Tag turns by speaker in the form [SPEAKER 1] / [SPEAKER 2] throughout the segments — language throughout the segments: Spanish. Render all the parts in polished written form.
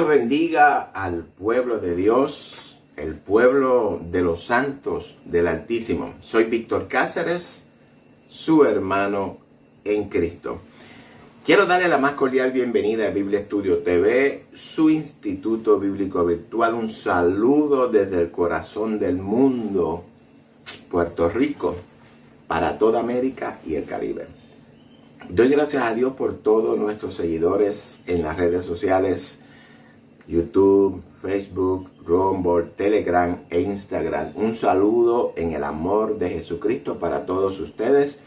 [SPEAKER 1] Dios bendiga al pueblo de Dios, el pueblo de los santos del Altísimo. Soy Víctor Cáceres, su hermano en Cristo. Quiero darle la más cordial bienvenida a Biblia Estudio TV, su instituto bíblico virtual. Un saludo desde el corazón del mundo, Puerto Rico, para toda América y el Caribe. Doy gracias a Dios por todos nuestros seguidores en las redes sociales, YouTube, Facebook, Rumble, Telegram e Instagram. Un saludo en el amor de Jesucristo para todos ustedes,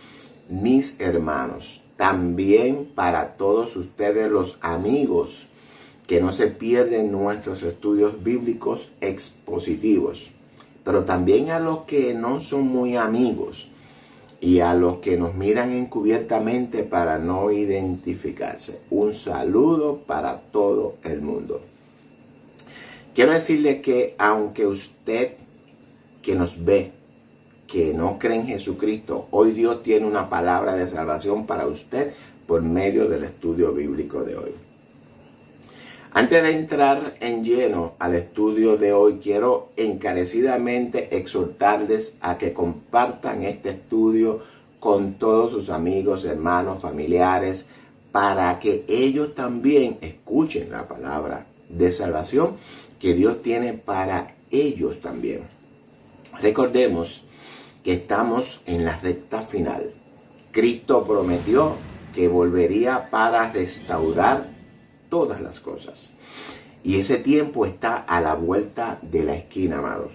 [SPEAKER 1] mis hermanos. También para todos ustedes, los amigos, que no se pierden nuestros estudios bíblicos expositivos. Pero también a los que no son muy amigos y a los que nos miran encubiertamente para no identificarse. Un saludo para todo el mundo. Quiero decirle que aunque usted que nos ve, que no cree en Jesucristo, hoy Dios tiene una palabra de salvación para usted por medio del estudio bíblico de hoy. Antes de entrar en lleno al estudio de hoy, quiero encarecidamente exhortarles a que compartan este estudio con todos sus amigos, hermanos, familiares, para que ellos también escuchen la palabra de salvación que Dios tiene para ellos también. Recordemos que estamos en la recta final. Cristo prometió que volvería para restaurar todas las cosas. Y ese tiempo está a la vuelta de la esquina, amados.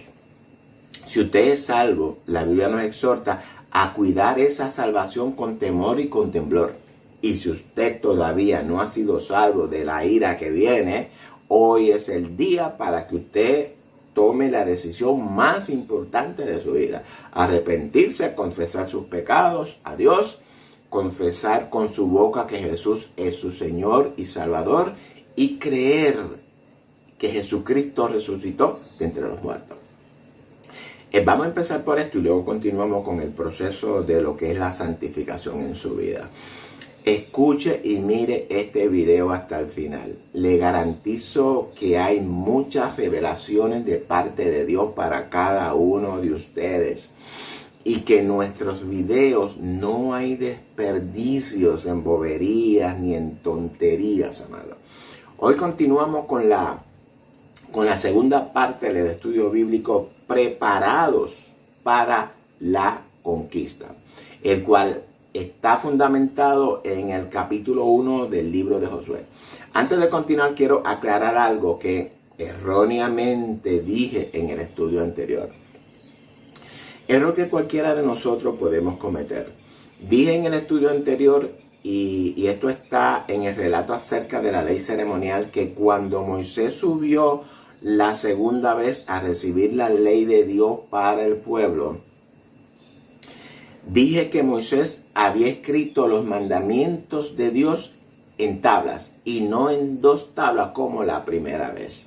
[SPEAKER 1] Si usted es salvo, la Biblia nos exhorta a cuidar esa salvación con temor y con temblor. Y si usted todavía no ha sido salvo de la ira que viene, hoy es el día para que usted tome la decisión más importante de su vida. Arrepentirse, confesar sus pecados a Dios, confesar con su boca que Jesús es su Señor y Salvador y creer que Jesucristo resucitó de entre los muertos. Vamos a empezar por esto y luego continuamos con el proceso de lo que es la santificación en su vida. Escuche y mire este video hasta el final. Le garantizo que hay muchas revelaciones de parte de Dios para cada uno de ustedes. Y que en nuestros videos no hay desperdicios en boberías ni en tonterías, amado. Hoy continuamos con la segunda parte del estudio bíblico, preparados para la conquista, el cual está fundamentado en el capítulo 1 del libro de Josué. Antes de continuar, quiero aclarar algo que erróneamente dije en el estudio anterior. Error que cualquiera de nosotros podemos cometer. Dije en el estudio anterior, y esto está en el relato acerca de la ley ceremonial, que cuando Moisés subió la segunda vez a recibir la ley de Dios para el pueblo, dije que Moisés había escrito los mandamientos de Dios en tablas y no en 2 tablas como la primera vez.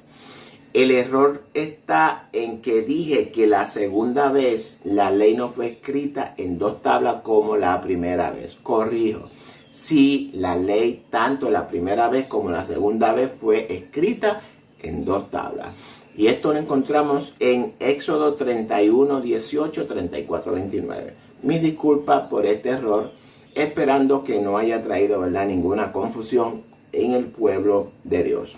[SPEAKER 1] El error está en que dije que la segunda vez la ley no fue escrita en 2 tablas como la primera vez. Corrijo. Sí, la ley tanto la primera vez como la segunda vez fue escrita en 2 tablas. Y esto lo encontramos en Éxodo 31, 18, 34, 29. Mis disculpas por este error, esperando que no haya traído, ¿verdad?, ninguna confusión en el pueblo de Dios.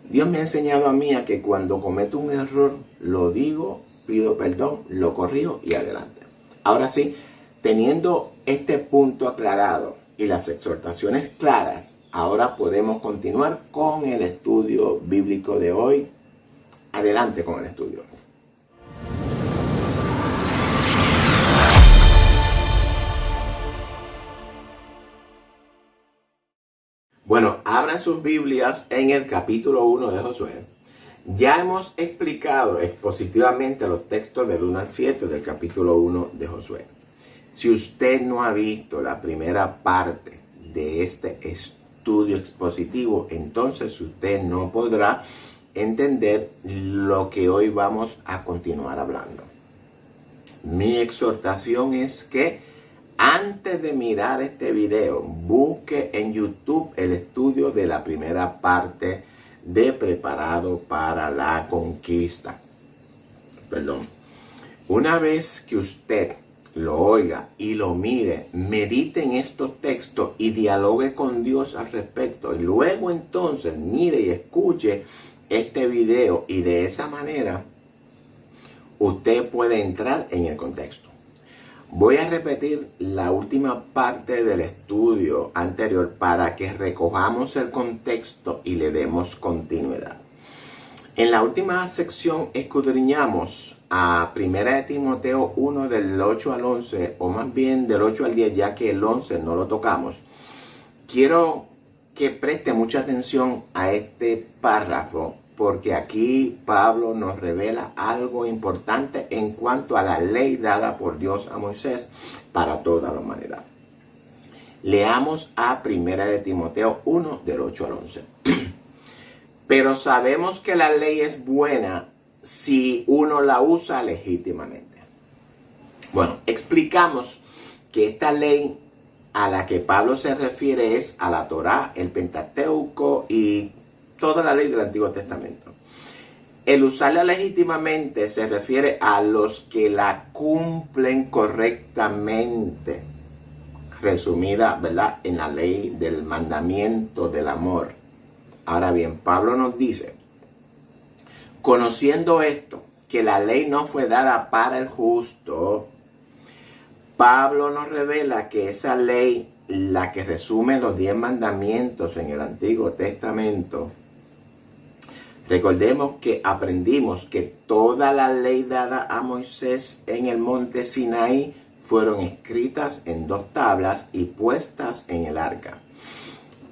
[SPEAKER 1] Dios me ha enseñado a mí a que cuando cometo un error, lo digo, pido perdón, lo corrijo y adelante. Ahora sí, teniendo este punto aclarado y las exhortaciones claras, ahora podemos continuar con el estudio bíblico de hoy. Adelante con el estudio. Bueno, abran sus Biblias en el capítulo 1 de Josué. Ya hemos explicado expositivamente los textos del 1 al 7 del capítulo 1 de Josué. Si usted no ha visto la primera parte de este estudio expositivo, entonces usted no podrá entender lo que hoy vamos a continuar hablando. Mi exhortación es que antes de mirar este video, busque en YouTube el estudio de la primera parte de preparado para la conquista. Una vez que usted lo oiga y lo mire, medite en estos textos y dialogue con Dios al respecto. Y luego entonces mire y escuche este video y de esa manera usted puede entrar en el contexto. Voy a repetir la última parte del estudio anterior para que recojamos el contexto y le demos continuidad. En la última sección escudriñamos a 1 de Timoteo 1 del 8 al 11, o más bien del 8 al 10, ya que el 11 no lo tocamos. Quiero que preste mucha atención a este párrafo, porque aquí Pablo nos revela algo importante en cuanto a la ley dada por Dios a Moisés para toda la humanidad. Leamos a 1 de Timoteo 1 del 8 al 11. Pero sabemos que la ley es buena si uno la usa legítimamente. Bueno, explicamos que esta ley a la que Pablo se refiere es a la Torá, el Pentateuco y toda la ley del Antiguo Testamento. El usarla legítimamente se refiere a los que la cumplen correctamente, resumida, ¿verdad?, en la ley del mandamiento del amor. Ahora bien, Pablo nos dice, conociendo esto, que la ley no fue dada para el justo, Pablo nos revela que esa ley, la que resume los 10 mandamientos en el Antiguo Testamento, recordemos que aprendimos que toda la ley dada a Moisés en el monte Sinaí fueron escritas en 2 tablas y puestas en el arca,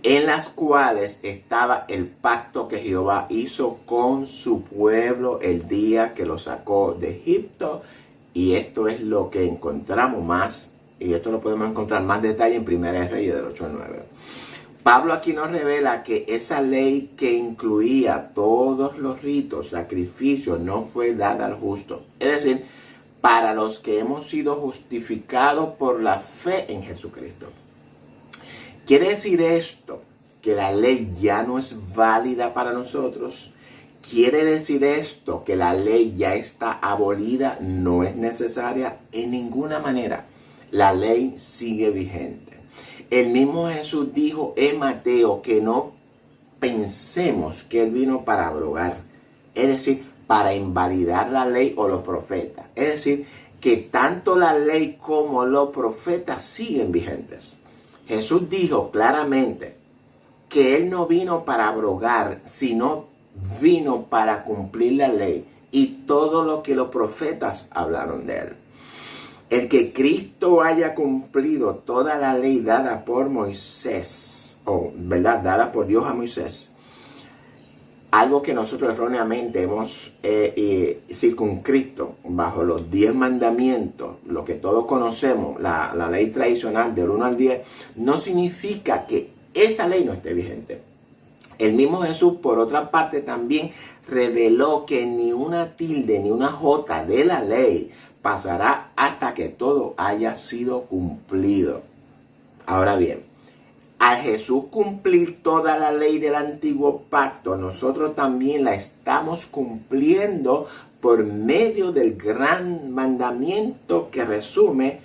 [SPEAKER 1] en las cuales estaba el pacto que Jehová hizo con su pueblo el día que lo sacó de Egipto. Y esto es lo que encontramos más, y esto lo podemos encontrar más detalle en 1 Reyes del 8 al 9. Pablo aquí nos revela que esa ley que incluía todos los ritos, sacrificios, no fue dada al justo. Es decir, para los que hemos sido justificados por la fe en Jesucristo. ¿Quiere decir esto que la ley ya no es válida para nosotros? ¿Quiere decir esto que la ley ya está abolida? No es necesaria en ninguna manera. La ley sigue vigente. El mismo Jesús dijo en Mateo que no pensemos que Él vino para abrogar, es decir, para invalidar la ley o los profetas. Es decir, que tanto la ley como los profetas siguen vigentes. Jesús dijo claramente que Él no vino para abrogar, sino vino para cumplir la ley y todo lo que los profetas hablaron de Él. El que Cristo haya cumplido toda la ley dada por Moisés, ¿verdad?, dada por Dios a Moisés, algo que nosotros erróneamente hemos circunscrito bajo los 10 mandamientos, lo que todos conocemos, la ley tradicional del 1 al 10, no significa que esa ley no esté vigente. El mismo Jesús, por otra parte, también reveló que ni una tilde ni una jota de la ley pasará hasta que todo haya sido cumplido. Ahora bien, al Jesús cumplir toda la ley del antiguo pacto, nosotros también la estamos cumpliendo por medio del gran mandamiento que resume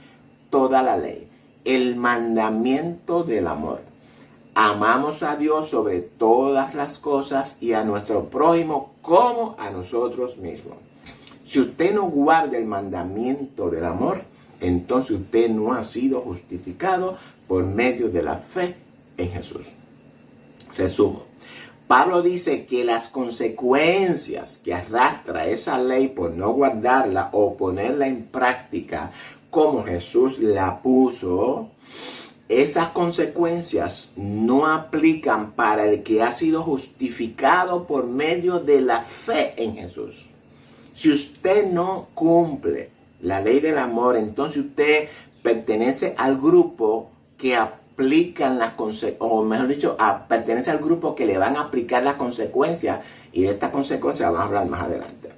[SPEAKER 1] toda la ley, el mandamiento del amor. Amamos a Dios sobre todas las cosas y a nuestro prójimo como a nosotros mismos. Si usted no guarda el mandamiento del amor, entonces usted no ha sido justificado por medio de la fe en Jesús. Resumo. Pablo dice que las consecuencias que arrastra esa ley por no guardarla o ponerla en práctica como Jesús la puso, esas consecuencias no aplican para el que ha sido justificado por medio de la fe en Jesús. Si usted no cumple la ley del amor, entonces usted pertenece al grupo que aplican las consecuencias, o mejor dicho, pertenece al grupo que le van a aplicar las consecuencias, y de estas consecuencias vamos a hablar más adelante.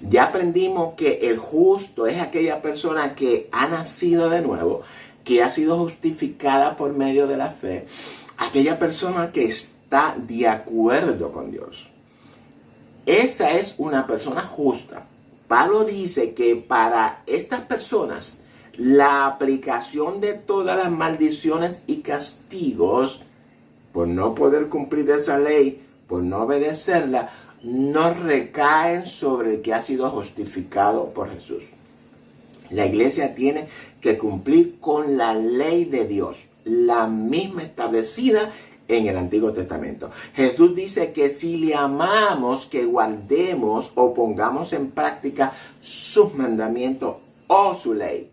[SPEAKER 1] Ya aprendimos que el justo es aquella persona que ha nacido de nuevo, que ha sido justificada por medio de la fe, aquella persona que está de acuerdo con Dios. Esa es una persona justa. Pablo dice que para estas personas la aplicación de todas las maldiciones y castigos por no poder cumplir esa ley, por no obedecerla, no recaen sobre el que ha sido justificado por Jesús. La iglesia tiene que cumplir con la ley de Dios, la misma establecida en el Antiguo Testamento. Jesús dice que si le amamos, que guardemos o pongamos en práctica sus mandamientos o su ley.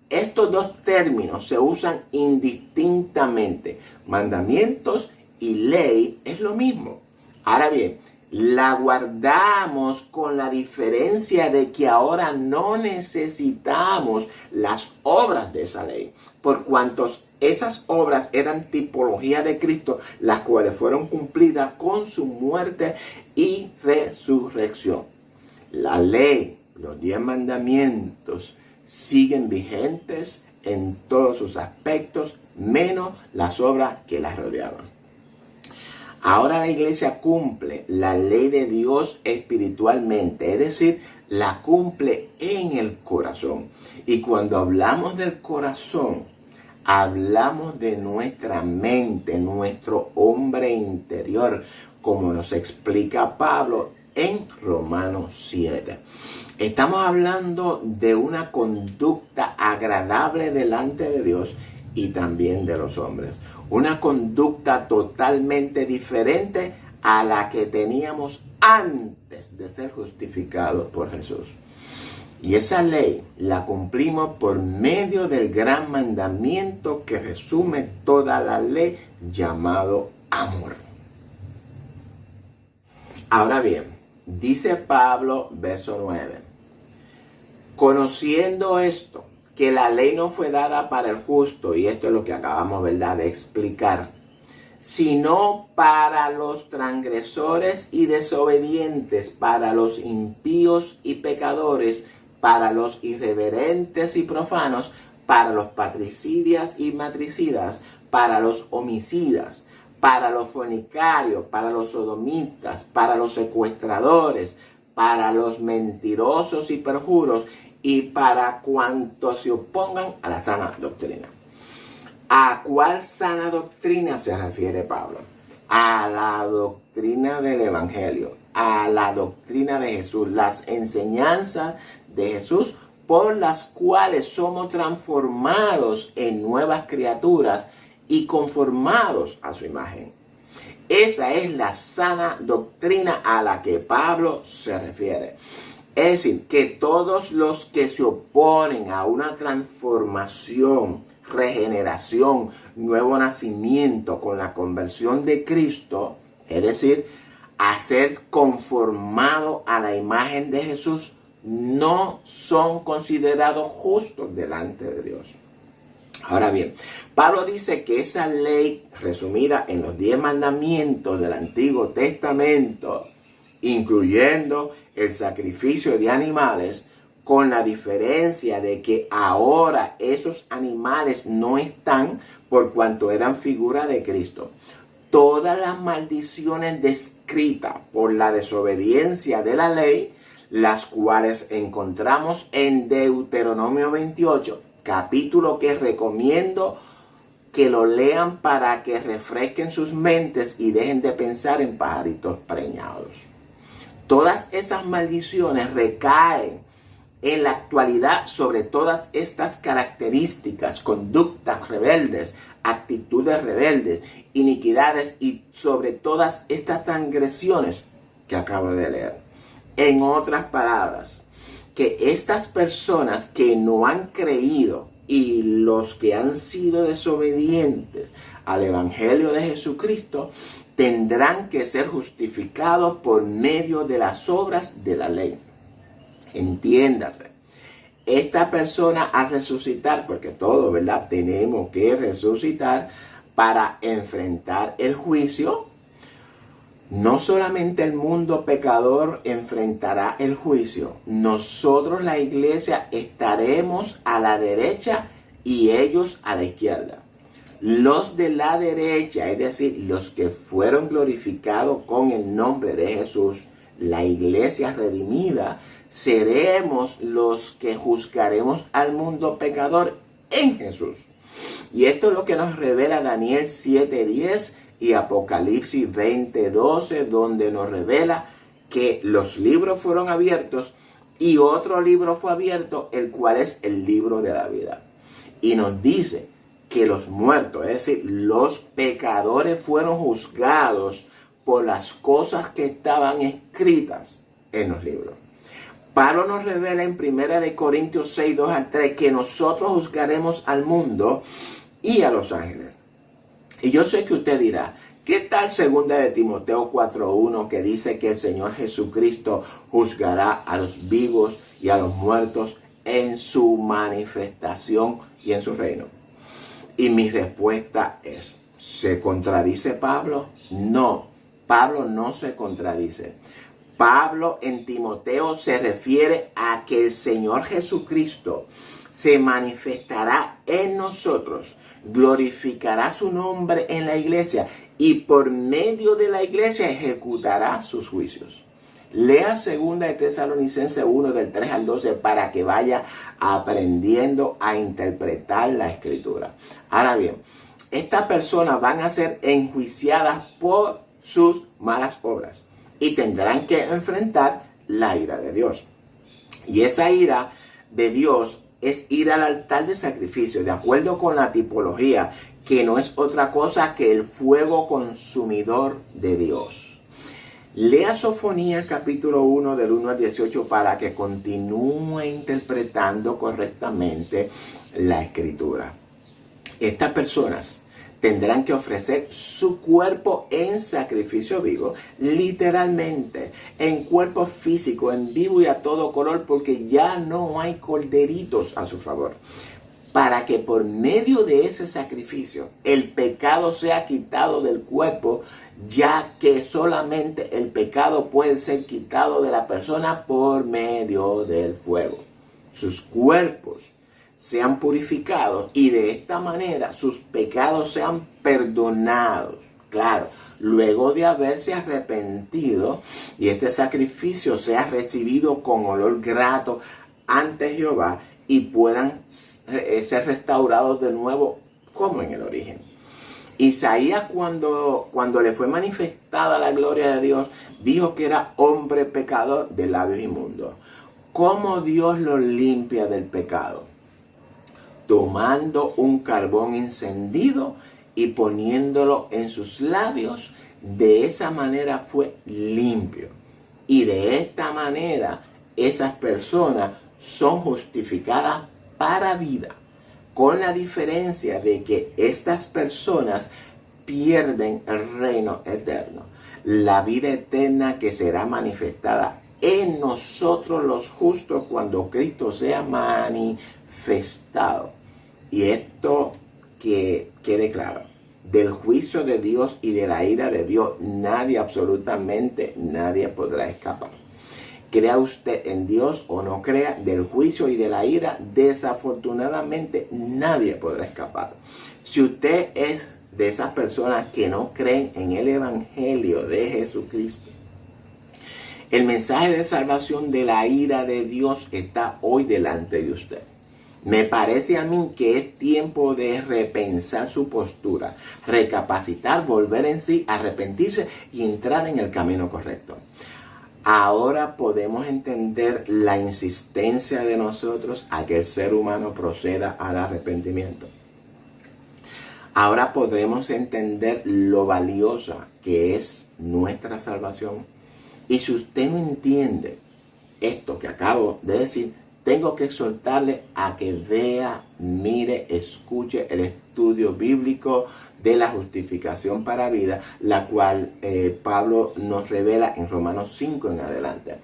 [SPEAKER 1] Estos dos términos se usan indistintamente. Mandamientos y ley es lo mismo. Ahora bien, la guardamos con la diferencia de que ahora no necesitamos las obras de esa ley, por cuantos esas obras eran tipología de Cristo, las cuales fueron cumplidas con su muerte y resurrección. La ley, los 10 mandamientos, siguen vigentes en todos sus aspectos, menos las obras que las rodeaban. Ahora la iglesia cumple la ley de Dios espiritualmente, es decir, la cumple en el corazón. Y cuando hablamos del corazón, hablamos de nuestra mente, nuestro hombre interior, como nos explica Pablo en Romanos 7. Estamos hablando de una conducta agradable delante de Dios y también de los hombres. Una conducta totalmente diferente a la que teníamos antes de ser justificados por Jesús. Y esa ley la cumplimos por medio del gran mandamiento que resume toda la ley, llamado amor. Ahora bien, dice Pablo, verso 9, conociendo esto, que la ley no fue dada para el justo, y esto es lo que acabamos, ¿verdad?, de explicar, sino para los transgresores y desobedientes, para los impíos y pecadores, para los irreverentes y profanos, para los patricidas y matricidas, para los homicidas, para los fornicarios, para los sodomitas, para los secuestradores, para los mentirosos y perjuros, y para cuantos se opongan a la sana doctrina. ¿A cuál sana doctrina se refiere Pablo? A la doctrina del Evangelio, a la doctrina de Jesús, las enseñanzas de Jesús por las cuales somos transformados en nuevas criaturas y conformados a su imagen. Esa es la sana doctrina a la que Pablo se refiere. Es decir, que todos los que se oponen a una transformación, regeneración, nuevo nacimiento con la conversión de Cristo, es decir, a ser conformado a la imagen de Jesús, no son considerados justos delante de Dios. Ahora bien, Pablo dice que esa ley resumida en los 10 mandamientos del Antiguo Testamento, incluyendo el sacrificio de animales, con la diferencia de que ahora esos animales no están por cuanto eran figura de Cristo. Todas las maldiciones descritas por la desobediencia de la ley, las cuales encontramos en Deuteronomio 28, capítulo que recomiendo que lo lean para que refresquen sus mentes y dejen de pensar en pajaritos preñados. Todas esas maldiciones recaen en la actualidad sobre todas estas características, conductas rebeldes, actitudes rebeldes, iniquidades y sobre todas estas transgresiones que acabo de leer. En otras palabras, que estas personas que no han creído y los que han sido desobedientes al Evangelio de Jesucristo tendrán que ser justificados por medio de las obras de la ley. Entiéndase, esta persona al resucitar, porque todos, ¿verdad?, tenemos que resucitar para enfrentar el juicio. No solamente el mundo pecador enfrentará el juicio, nosotros la iglesia estaremos a la derecha y ellos a la izquierda. Los de la derecha, es decir, los que fueron glorificados con el nombre de Jesús, la iglesia redimida, seremos los que juzgaremos al mundo pecador en Jesús. Y esto es lo que nos revela Daniel 7:10 y Apocalipsis 20:12, donde nos revela que los libros fueron abiertos y otro libro fue abierto, el cual es el libro de la vida. Y nos dice que los muertos, es decir, los pecadores, fueron juzgados por las cosas que estaban escritas en los libros. Pablo nos revela en 1 Corintios 6:2-3 que nosotros juzgaremos al mundo y a los ángeles. Y yo sé que usted dirá, ¿qué tal 2 de Timoteo 4:1 que dice que el Señor Jesucristo juzgará a los vivos y a los muertos en su manifestación y en su reino? Y mi respuesta es, ¿se contradice Pablo? No, Pablo no se contradice. Pablo en Timoteo se refiere a que el Señor Jesucristo se manifestará en nosotros, glorificará su nombre en la iglesia y por medio de la iglesia ejecutará sus juicios. Lea 2 de Tesalonicenses 1:3-12 para que vaya aprendiendo a interpretar la escritura. Ahora bien, estas personas van a ser enjuiciadas por sus malas obras y tendrán que enfrentar la ira de Dios. Y esa ira de Dios es ir al altar de sacrificio, de acuerdo con la tipología, que no es otra cosa que el fuego consumidor de Dios. Lea Sofonías capítulo 1 del 1-18 para que continúe interpretando correctamente la escritura. Estas personas tendrán que ofrecer su cuerpo en sacrificio vivo, literalmente, en cuerpo físico, en vivo y a todo color, porque ya no hay corderitos a su favor. Para que por medio de ese sacrificio el pecado sea quitado del cuerpo, ya que solamente el pecado puede ser quitado de la persona por medio del fuego. Sus cuerpos sean purificados y de esta manera sus pecados sean perdonados. Claro, luego de haberse arrepentido y este sacrificio sea recibido con olor grato ante Jehová y puedan ser restaurados de nuevo como en el origen. Isaías cuando le fue manifestada la gloria de Dios, dijo que era hombre pecador de labios inmundos. ¿Cómo Dios lo limpia del pecado? Tomando un carbón encendido y poniéndolo en sus labios, de esa manera fue limpio. Y de esta manera esas personas son justificadas para vida, con la diferencia de que estas personas pierden el reino eterno, la vida eterna que será manifestada en nosotros los justos cuando Cristo sea manifestado. Y esto que quede claro, del juicio de Dios y de la ira de Dios, nadie, absolutamente nadie podrá escapar. Crea usted en Dios o no crea, del juicio y de la ira, desafortunadamente nadie podrá escapar. Si usted es de esas personas que no creen en el Evangelio de Jesucristo, el mensaje de salvación de la ira de Dios está hoy delante de usted. Me parece a mí que es tiempo de repensar su postura, recapacitar, volver en sí, arrepentirse y entrar en el camino correcto. Ahora podemos entender la insistencia de nosotros a que el ser humano proceda al arrepentimiento. Ahora podremos entender lo valiosa que es nuestra salvación. Y si usted no entiende esto que acabo de decir, tengo que exhortarle a que vea, mire, escuche el estudio bíblico de la justificación para vida, la cual Pablo nos revela en Romanos 5 en adelante.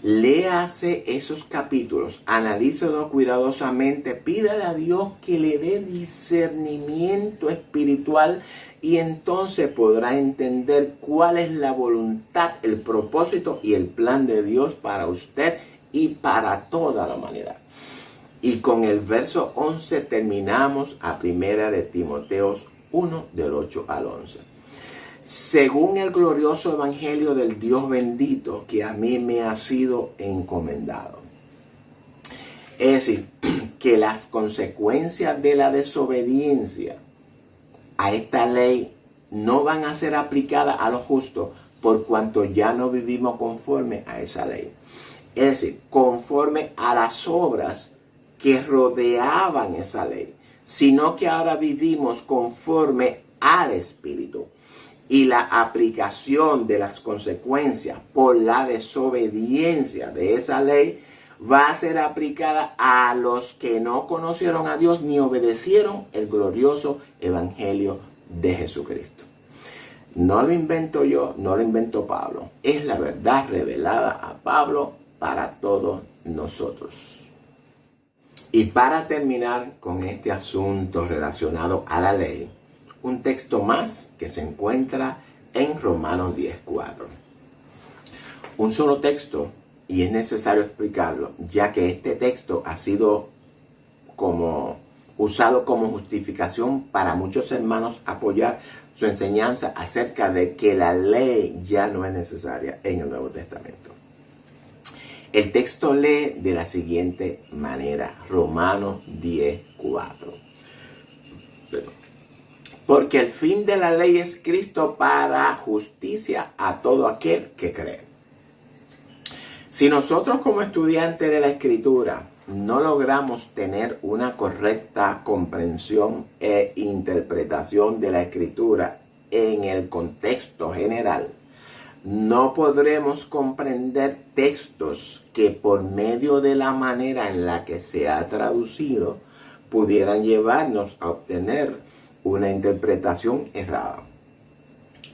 [SPEAKER 1] Léase esos capítulos, analícelos cuidadosamente, pídale a Dios que le dé discernimiento espiritual y entonces podrá entender cuál es la voluntad, el propósito y el plan de Dios para usted y para toda la humanidad. Y con el verso 11 terminamos a 1 de Timoteo 1 del 8 al 11. según el glorioso evangelio del Dios bendito que a mí me ha sido encomendado. Es decir, que las consecuencias de la desobediencia a esta ley no van a ser aplicadas a los justos por cuanto ya no vivimos conforme a esa ley. Es decir, conforme a las obras que rodeaban esa ley, sino que ahora vivimos conforme al Espíritu. Y la aplicación de las consecuencias por la desobediencia de esa ley va a ser aplicada a los que no conocieron a Dios ni obedecieron el glorioso evangelio de Jesucristo. No lo invento yo, no lo inventó Pablo. Es la verdad revelada a Pablo para todos nosotros. Y para terminar con este asunto relacionado a la ley, un texto más que se encuentra en Romanos 10:4. Un solo texto, y es necesario explicarlo, ya que este texto ha sido usado como justificación para muchos hermanos apoyar su enseñanza acerca de que la ley ya no es necesaria en el Nuevo Testamento. El texto lee de la siguiente manera, Romanos 10:4. Porque el fin de la ley es Cristo para justicia a todo aquel que cree. Si nosotros como estudiantes de la Escritura no logramos tener una correcta comprensión e interpretación de la Escritura en el contexto general, no podremos comprender textos que por medio de la manera en la que se ha traducido pudieran llevarnos a obtener una interpretación errada.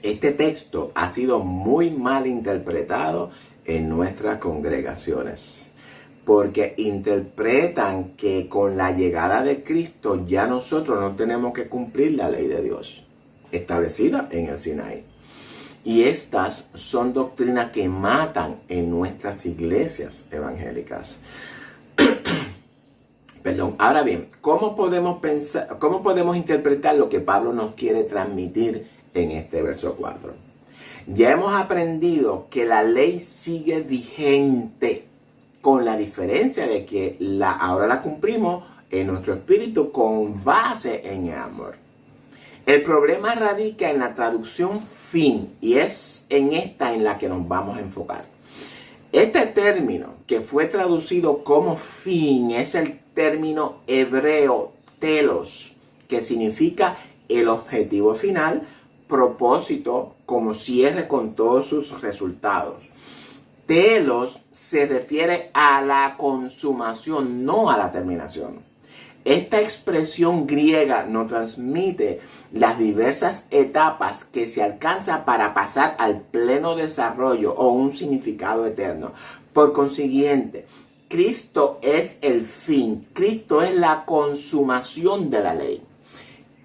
[SPEAKER 1] Este texto ha sido muy mal interpretado en nuestras congregaciones, porque interpretan que con la llegada de Cristo ya nosotros no tenemos que cumplir la ley de Dios establecida en el Sinaí. Y estas son doctrinas que matan en nuestras iglesias evangélicas. Perdón. Ahora bien, ¿cómo podemos interpretar lo que Pablo nos quiere transmitir en este verso 4? Ya hemos aprendido que la ley sigue vigente, con la diferencia de que ahora la cumplimos en nuestro espíritu con base en el amor. El problema radica en la traducción fin, y es en esta en la que nos vamos a enfocar. Este término que fue traducido como fin es el término hebreo telos, que significa el objetivo final, propósito, como cierre con todos sus resultados. Telos se refiere a la consumación, no a la terminación. Esta expresión griega nos transmite las diversas etapas que se alcanza para pasar al pleno desarrollo o un significado eterno. Por consiguiente, Cristo es el fin, Cristo es la consumación de la ley.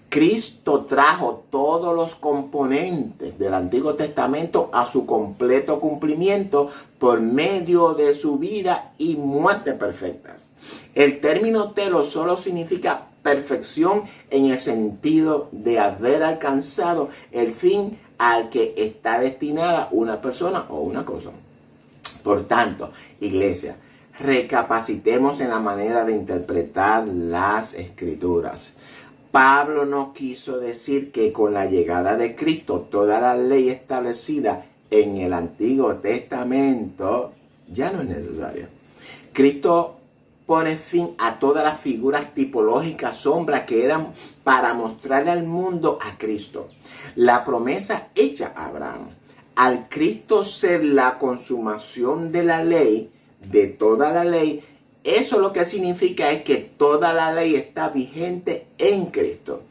[SPEAKER 1] Cristo trajo todos los componentes del Antiguo Testamento a su completo cumplimiento por medio de su vida y muerte perfectas. El término telos solo significa perfección en el sentido de haber alcanzado el fin al que está destinada una persona o una cosa. Por tanto, iglesia, recapacitemos en la manera de interpretar las Escrituras. Pablo no quiso decir que con la llegada de Cristo toda la ley establecida en el Antiguo Testamento ya no es necesaria. Cristo pone fin a todas las figuras tipológicas, sombras que eran para mostrarle al mundo a Cristo. La promesa hecha a Abraham, al Cristo ser la consumación de la ley, de toda la ley, eso lo que significa es que toda la ley está vigente en Cristo.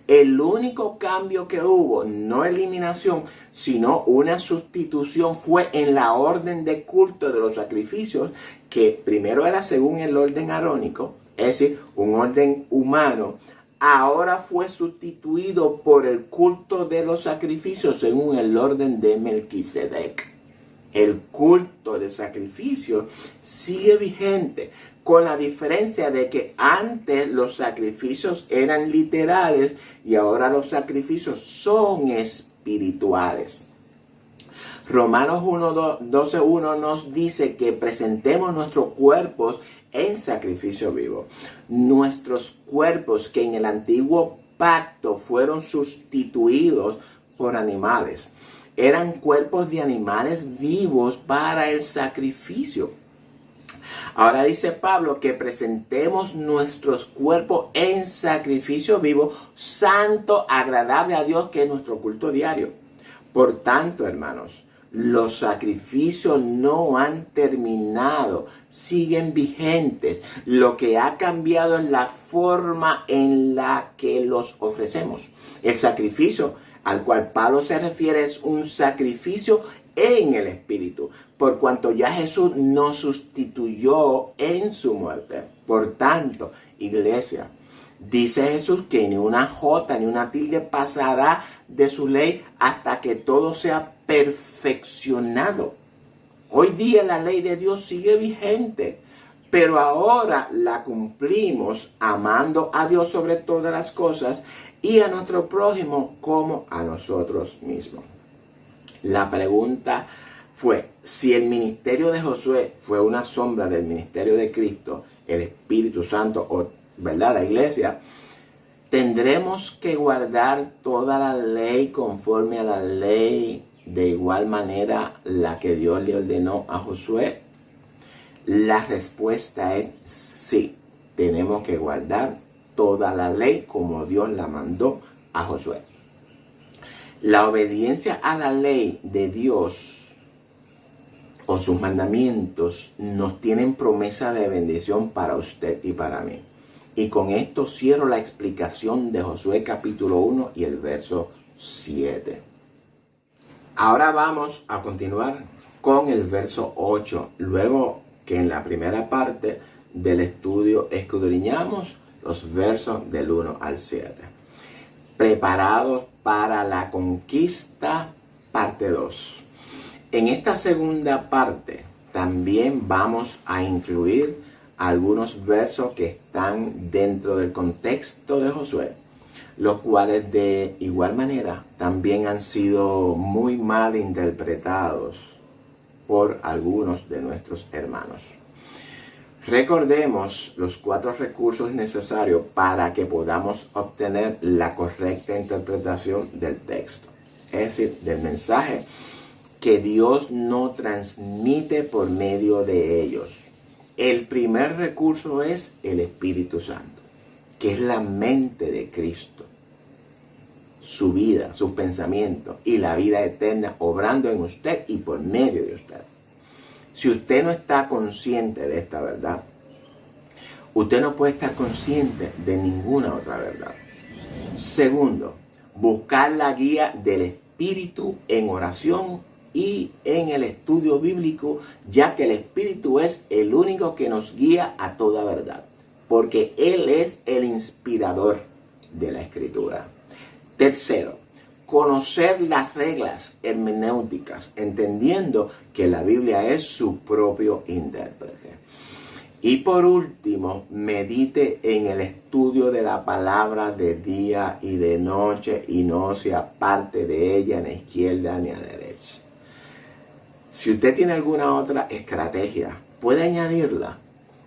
[SPEAKER 1] El único cambio que hubo, no eliminación, sino una sustitución, fue en la orden de culto de los sacrificios, que primero era según el orden arónico, es decir, un orden humano. Ahora fue sustituido por el culto de los sacrificios según el orden de Melquisedec. El culto de sacrificio sigue vigente, con la diferencia de que antes los sacrificios eran literales y ahora los sacrificios son espirituales. espirituales. Romanos 12:1 nos dice que presentemos nuestros cuerpos en sacrificio vivo. Nuestros cuerpos que en el antiguo pacto fueron sustituidos por animales. Eran cuerpos de animales vivos para el sacrificio. Ahora dice Pablo que presentemos nuestros cuerpos en sacrificio vivo, santo, agradable a Dios, que es nuestro culto diario. Por tanto, hermanos, los sacrificios no han terminado, siguen vigentes. Lo que ha cambiado es la forma en la que los ofrecemos. El sacrificio al cual Pablo se refiere es un sacrificio en el Espíritu, por cuanto ya Jesús nos sustituyó en su muerte. Por tanto, iglesia, dice Jesús que ni una jota ni una tilde pasará de su ley hasta que todo sea perfeccionado. Hoy día la ley de Dios sigue vigente, pero ahora la cumplimos amando a Dios sobre todas las cosas y a nuestro prójimo como a nosotros mismos. La pregunta fue, si el ministerio de Josué fue una sombra del ministerio de Cristo, el Espíritu Santo, o ¿verdad? La iglesia, ¿tendremos que guardar toda la ley conforme a la ley de igual manera la que Dios le ordenó a Josué? La respuesta es sí, tenemos que guardar toda la ley como Dios la mandó a Josué. La obediencia a la ley de Dios o sus mandamientos nos tienen promesa de bendición para usted y para mí. Y con esto cierro la explicación de Josué capítulo 1 y el verso 7. Ahora vamos a continuar con el verso 8, luego que en la primera parte del estudio escudriñamos los versos del 1 al 7. Preparados para la conquista, parte 2. En esta segunda parte también vamos a incluir algunos versos que están dentro del contexto de Josué, los cuales de igual manera también han sido muy mal interpretados por algunos de nuestros hermanos. Recordemos los 4 recursos necesarios para que podamos obtener la correcta interpretación del texto, es decir, del mensaje que Dios nos transmite por medio de ellos. El primer recurso es el Espíritu Santo, que es la mente de Cristo, su vida, sus pensamientos y la vida eterna obrando en usted y por medio de usted. Si usted no está consciente de esta verdad, usted no puede estar consciente de ninguna otra verdad. Segundo, buscar la guía del Espíritu en oración y en el estudio bíblico, ya que el Espíritu es el único que nos guía a toda verdad, porque Él es el inspirador de la Escritura. Tercero, conocer las reglas hermenéuticas, entendiendo que la Biblia es su propio intérprete. Y por último, medite en el estudio de la palabra de día y de noche y no se aparte de ella ni a izquierda ni a derecha. Si usted tiene alguna otra estrategia, puede añadirla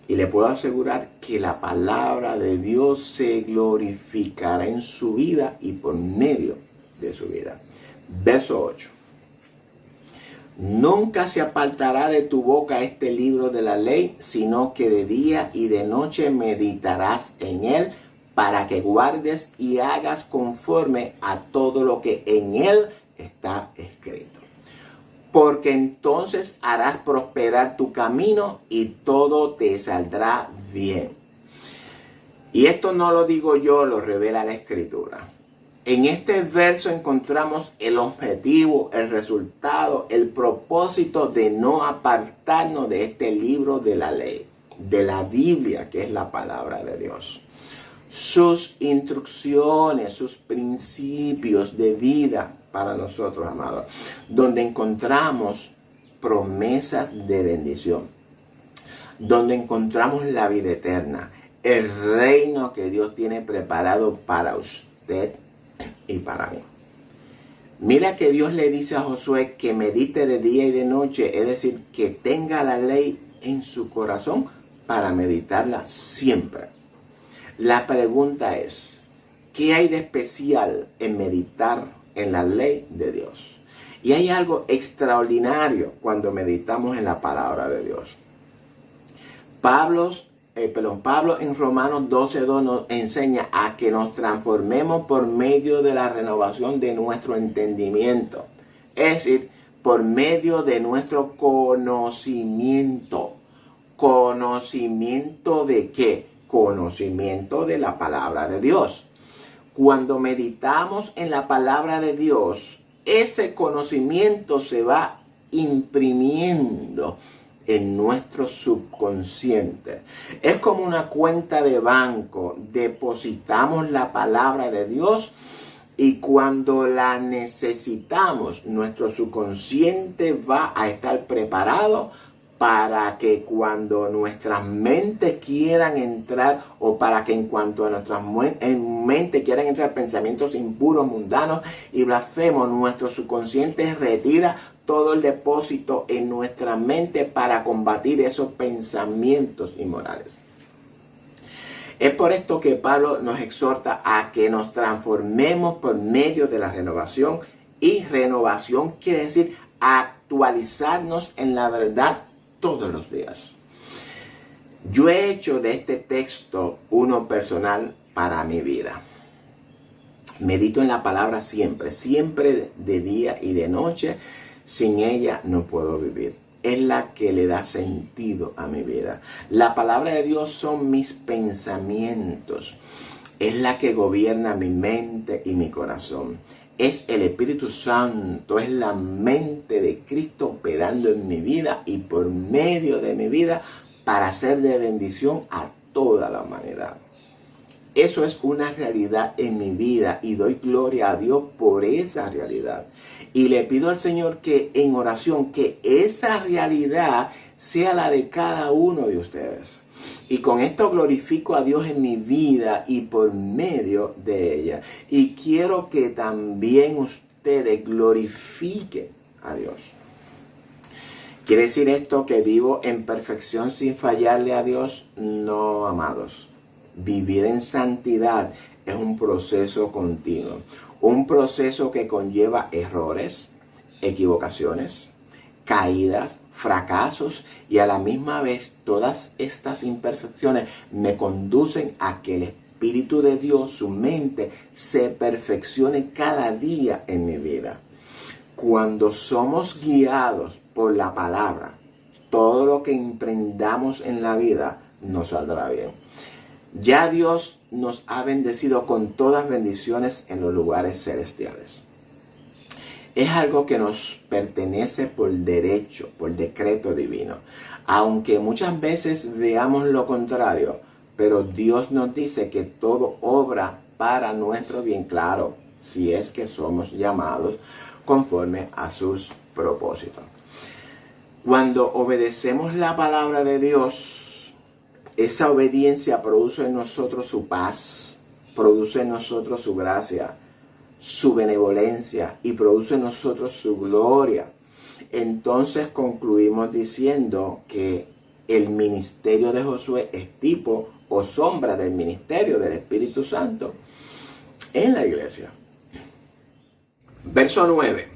[SPEAKER 1] y le puedo asegurar que la palabra de Dios se glorificará en su vida y por medio de su vida. Verso 8. Nunca se apartará de tu boca este libro de la ley, sino que de día y de noche meditarás en él, para que guardes y hagas conforme a todo lo que en él está escrito. Porque entonces harás prosperar tu camino y todo te saldrá bien. Y esto no lo digo yo, lo revela la Escritura. En este verso encontramos el objetivo, el resultado, el propósito de no apartarnos de este libro de la ley, de la Biblia, que es la palabra de Dios. Sus instrucciones, sus principios de vida para nosotros, amados, donde encontramos promesas de bendición, donde encontramos la vida eterna, el reino que Dios tiene preparado para usted y para mí. Mira que Dios le dice a Josué que medite de día y de noche, es decir, que tenga la ley en su corazón para meditarla siempre. La pregunta es, ¿qué hay de especial en meditar en la ley de Dios? Y hay algo extraordinario cuando meditamos en la palabra de Dios. Pablo en Romanos 12:2 nos enseña a que nos transformemos por medio de la renovación de nuestro entendimiento. Es decir, por medio de nuestro conocimiento. ¿Conocimiento de qué? Conocimiento de la palabra de Dios. Cuando meditamos en la palabra de Dios, ese conocimiento se va imprimiendo en nuestro subconsciente. Es como una cuenta de banco. Depositamos la palabra de Dios y cuando la necesitamos, nuestro subconsciente va a estar preparado para que cuando nuestras mentes quieran entrar, o para que en cuanto a nuestras mentes quieran entrar pensamientos impuros, mundanos y blasfemos, nuestro subconsciente retira todo el depósito en nuestra mente para combatir esos pensamientos inmorales. Es por esto que Pablo nos exhorta a que nos transformemos por medio de la renovación. Y renovación quiere decir actualizarnos en la verdad todos los días. Yo he hecho de este texto uno personal para mi vida. Medito en la palabra siempre, siempre de día y de noche. Sin ella no puedo vivir. Es la que le da sentido a mi vida. La palabra de Dios son mis pensamientos. Es la que gobierna mi mente y mi corazón. Es el Espíritu Santo, es la mente de Cristo operando en mi vida y por medio de mi vida para ser de bendición a toda la humanidad. Eso es una realidad en mi vida y doy gloria a Dios por esa realidad. Y le pido al Señor que en oración, que esa realidad sea la de cada uno de ustedes. Y con esto glorifico a Dios en mi vida y por medio de ella. Y quiero que también ustedes glorifiquen a Dios. ¿Quiere decir esto que vivo en perfección sin fallarle a Dios? No, amados. Vivir en santidad es un proceso continuo. Un proceso que conlleva errores, equivocaciones, caídas, fracasos y a la misma vez todas estas imperfecciones me conducen a que el Espíritu de Dios, su mente, se perfeccione cada día en mi vida. Cuando somos guiados por la palabra, todo lo que emprendamos en la vida nos saldrá bien. Ya Dios nos ha bendecido con todas bendiciones en los lugares celestiales. Es algo que nos pertenece por derecho, por decreto divino. Aunque muchas veces veamos lo contrario, pero Dios nos dice que todo obra para nuestro bien, claro, si es que somos llamados conforme a sus propósitos. Cuando obedecemos la palabra de Dios, esa obediencia produce en nosotros su paz, produce en nosotros su gracia, su benevolencia y produce en nosotros su gloria. Entonces concluimos diciendo que el ministerio de Josué es tipo o sombra del ministerio del Espíritu Santo en la iglesia. Verso 9.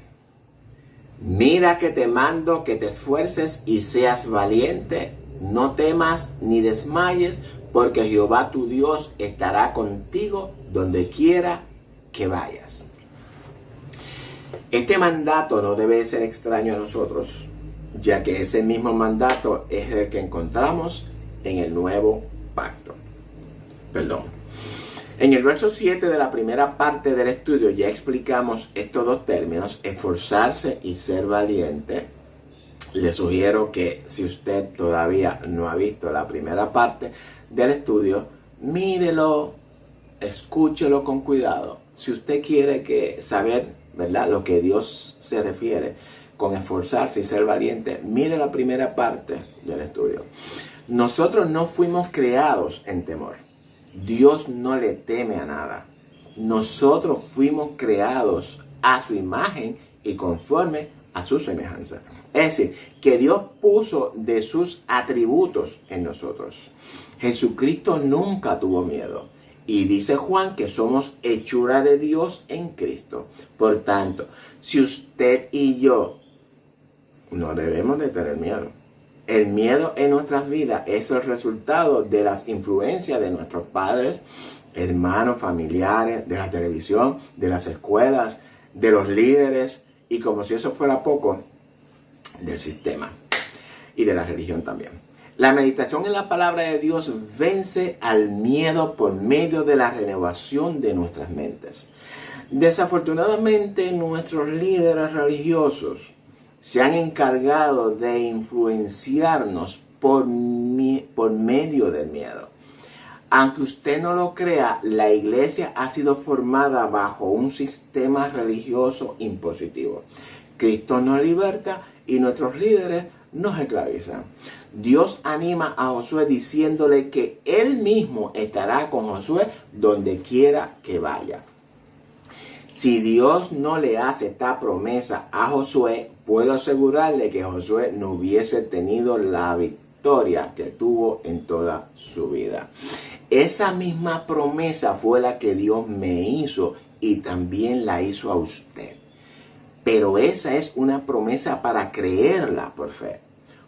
[SPEAKER 1] Mira que te mando que te esfuerces y seas valiente, no temas ni desmayes, porque Jehová tu Dios estará contigo donde quiera que vayas. Este mandato no debe ser extraño a nosotros, ya que ese mismo mandato es el que encontramos en el nuevo pacto. En el verso 7 de la primera parte del estudio ya explicamos estos dos términos, esforzarse y ser valiente. Le sugiero que si usted todavía no ha visto la primera parte del estudio, mírelo, escúchelo con cuidado. Si usted quiere saber, ¿verdad?, lo que Dios se refiere con esforzarse y ser valiente, mire la primera parte del estudio. Nosotros no fuimos creados en temor. Dios no le teme a nada. Nosotros fuimos creados a su imagen y conforme a su semejanza. Es decir, que Dios puso de sus atributos en nosotros. Jesucristo nunca tuvo miedo. Y dice Juan que somos hechura de Dios en Cristo. Por tanto, si usted y yo no debemos de tener miedo. El miedo en nuestras vidas es el resultado de las influencias de nuestros padres, hermanos, familiares, de la televisión, de las escuelas, de los líderes y, como si eso fuera poco, del sistema y de la religión también. La meditación en la palabra de Dios vence al miedo por medio de la renovación de nuestras mentes. Desafortunadamente, nuestros líderes religiosos se han encargado de influenciarnos por medio del miedo. Aunque usted no lo crea, la iglesia ha sido formada bajo un sistema religioso impositivo. Cristo nos liberta y nuestros líderes nos esclavizan. Dios anima a Josué diciéndole que Él mismo estará con Josué donde quiera que vaya. Si Dios no le hace esta promesa a Josué, puedo asegurarle que Josué no hubiese tenido la victoria que tuvo en toda su vida. Esa misma promesa fue la que Dios me hizo y también la hizo a usted. Pero esa es una promesa para creerla por fe.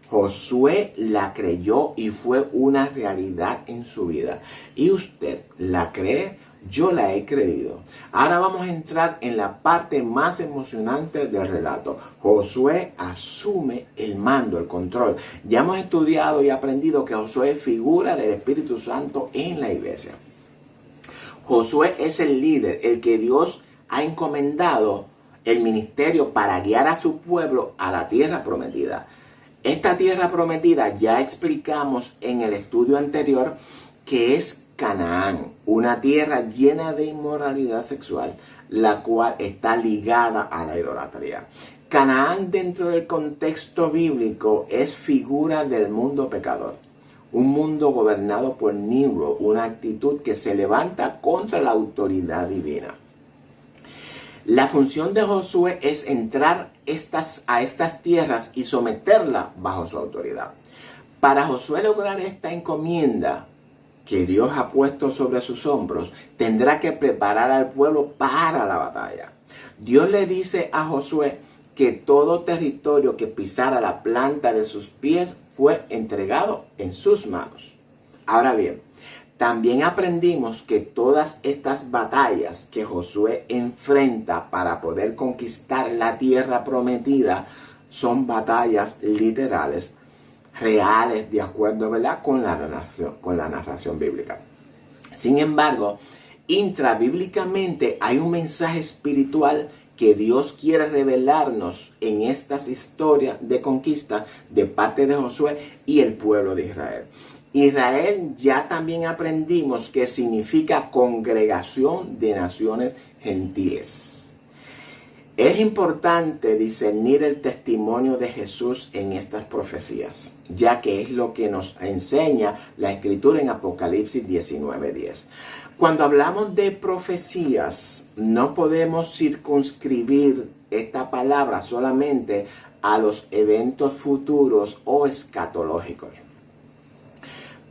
[SPEAKER 1] Josué la creyó y fue una realidad en su vida. ¿Y usted la cree? Yo la he creído. Ahora vamos a entrar en la parte más emocionante del relato. Josué asume el mando, el control. Ya hemos estudiado y aprendido que Josué es figura del Espíritu Santo en la iglesia. Josué es el líder, el que Dios ha encomendado el ministerio para guiar a su pueblo a la tierra prometida. Esta tierra prometida ya explicamos en el estudio anterior que es Canaán, una tierra llena de inmoralidad sexual, la cual está ligada a la idolatría. Canaán, dentro del contexto bíblico, es figura del mundo pecador, un mundo gobernado por Nimrod, una actitud que se levanta contra la autoridad divina. La función de Josué es entrar a estas tierras y someterlas bajo su autoridad. Para Josué lograr esta encomienda que Dios ha puesto sobre sus hombros, tendrá que preparar al pueblo para la batalla. Dios le dice a Josué que todo territorio que pisara la planta de sus pies fue entregado en sus manos. Ahora bien, también aprendimos que todas estas batallas que Josué enfrenta para poder conquistar la tierra prometida son batallas literales, reales, de acuerdo, ¿verdad?, con la narración bíblica. Sin embargo, intrabíblicamente hay un mensaje espiritual que Dios quiere revelarnos en estas historias de conquista de parte de Josué y el pueblo de Israel. Israel ya también aprendimos que significa congregación de naciones gentiles. Es importante discernir el testimonio de Jesús en estas profecías, ya que es lo que nos enseña la Escritura en Apocalipsis 19:10. Cuando hablamos de profecías, no podemos circunscribir esta palabra solamente a los eventos futuros o escatológicos.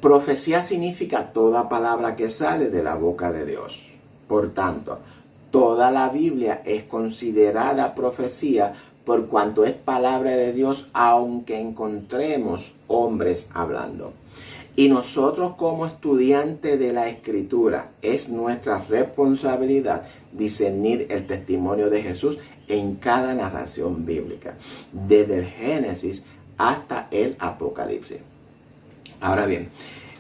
[SPEAKER 1] Profecía significa toda palabra que sale de la boca de Dios. Por tanto, toda la Biblia es considerada profecía por cuanto es palabra de Dios, aunque encontremos hombres hablando. Y nosotros como estudiantes de la Escritura, es nuestra responsabilidad discernir el testimonio de Jesús en cada narración bíblica, desde el Génesis hasta el Apocalipsis. Ahora bien,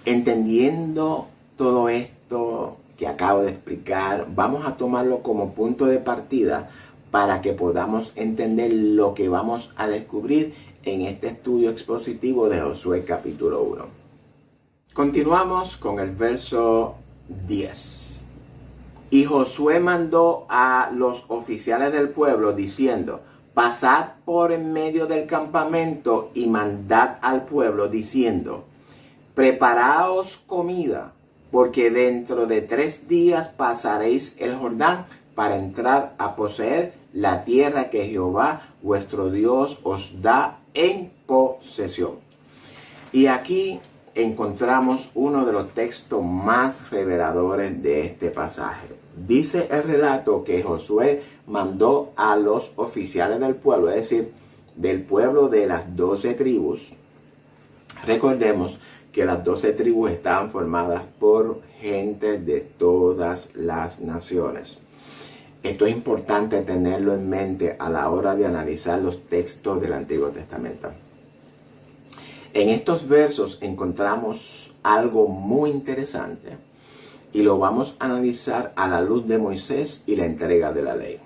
[SPEAKER 1] entendiendo todo esto que acabo de explicar, vamos a tomarlo como punto de partida para que podamos entender lo que vamos a descubrir en este estudio expositivo de Josué capítulo 1. Continuamos con el verso 10. Y Josué mandó a los oficiales del pueblo diciendo: pasad por en medio del campamento y mandad al pueblo diciendo: preparaos comida, porque dentro de 3 días pasaréis el Jordán para entrar a poseer la tierra que Jehová vuestro Dios os da en posesión. Y aquí encontramos uno de los textos más reveladores de este pasaje. Dice el relato que Josué mandó a los oficiales del pueblo, es decir, del pueblo de las 12 tribus. Recordemos que las 12 tribus estaban formadas por gente de todas las naciones. Esto es importante tenerlo en mente a la hora de analizar los textos del Antiguo Testamento. En estos versos encontramos algo muy interesante y lo vamos a analizar a la luz de Moisés y la entrega de la ley.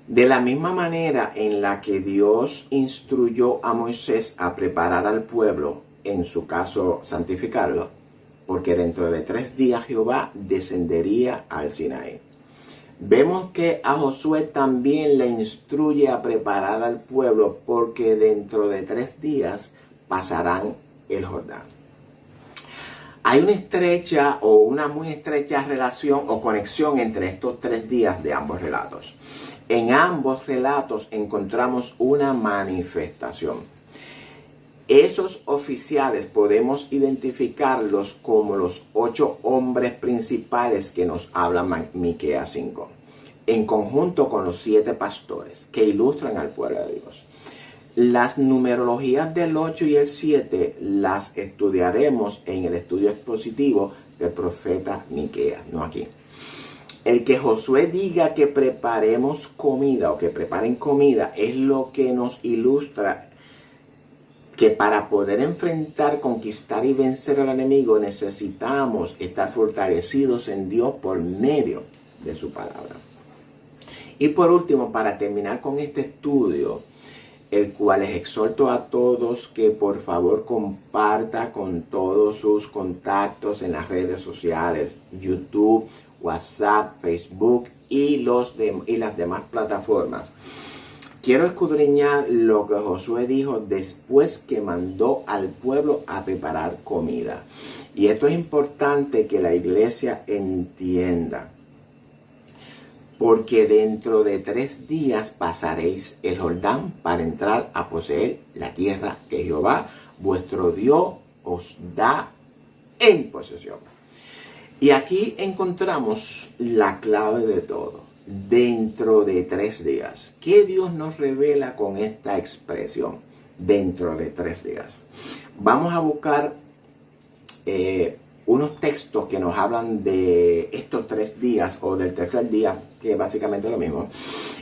[SPEAKER 1] De la misma manera en la que Dios instruyó a Moisés a preparar al pueblo, en su caso santificarlo, porque dentro de 3 días Jehová descendería al Sinaí. Vemos que a Josué también le instruye a preparar al pueblo porque dentro de 3 días pasarán el Jordán. Hay una muy estrecha relación o conexión entre estos 3 días de ambos relatos. En ambos relatos encontramos una manifestación. Esos oficiales podemos identificarlos como los 8 hombres principales que nos habla Miqueas 5, en conjunto con los 7 pastores que ilustran al pueblo de Dios. Las numerologías del 8 y el 7 las estudiaremos en el estudio expositivo del profeta Miqueas, no aquí. El que Josué diga que preparemos comida o que preparen comida es lo que nos ilustra que para poder enfrentar, conquistar y vencer al enemigo necesitamos estar fortalecidos en Dios por medio de su palabra. Y por último, para terminar con este estudio, el cual les exhorto a todos que por favor comparta con todos sus contactos en las redes sociales, YouTube, WhatsApp, Facebook y las demás plataformas. Quiero escudriñar lo que Josué dijo después que mandó al pueblo a preparar comida. Y esto es importante que la iglesia entienda. Porque dentro de 3 días pasaréis el Jordán para entrar a poseer la tierra que Jehová, vuestro Dios, os da en posesión. Y aquí encontramos la clave de todo. Dentro de 3 días. ¿Qué Dios nos revela con esta expresión? Dentro de 3 días. Vamos a buscar unos textos que nos hablan de estos 3 días o del tercer día, que básicamente es lo mismo.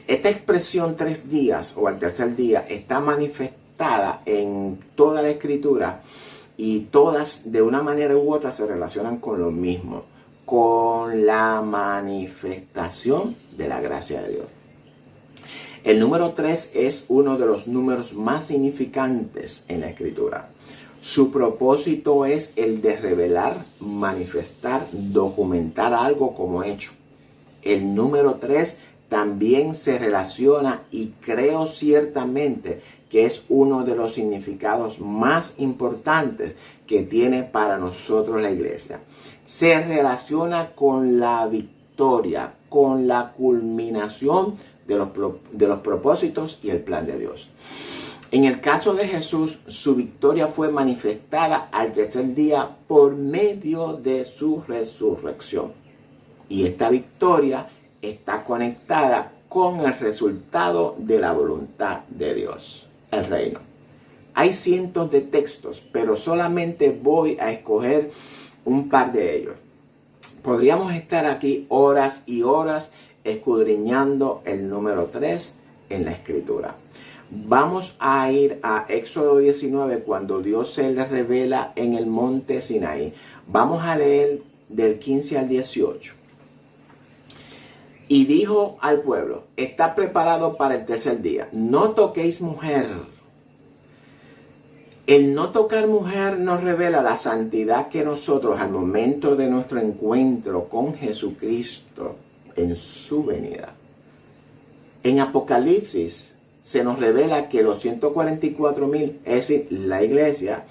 [SPEAKER 1] Esta expresión 3 días o al tercer día está manifestada en toda la escritura y todas de una manera u otra se relacionan con lo mismo, con la manifestación de la gracia de Dios. El número 3 es uno de los números más significantes en la escritura. Su propósito es el de revelar, manifestar, documentar algo como hecho. El número 3 también se relaciona y creo ciertamente que es uno de los significados más importantes que tiene para nosotros la iglesia. Se relaciona con la victoria, con la culminación de los propósitos y el plan de Dios. En el caso de Jesús, su victoria fue manifestada al tercer día por medio de su resurrección. Y esta victoria está conectada con el resultado de la voluntad de Dios, el reino. Hay cientos de textos, pero solamente voy a escoger un par de ellos. Podríamos estar aquí horas y horas escudriñando el número 3 en la escritura. Vamos a ir a Éxodo 19 cuando Dios se le revela en el monte Sinaí. Vamos a leer del 15 al 18. Y dijo al pueblo, está preparado para el tercer día. No toquéis mujer. El no tocar mujer nos revela la santidad que nosotros al momento de nuestro encuentro con Jesucristo en su venida. En Apocalipsis se nos revela que los 144,000, es decir, la iglesia,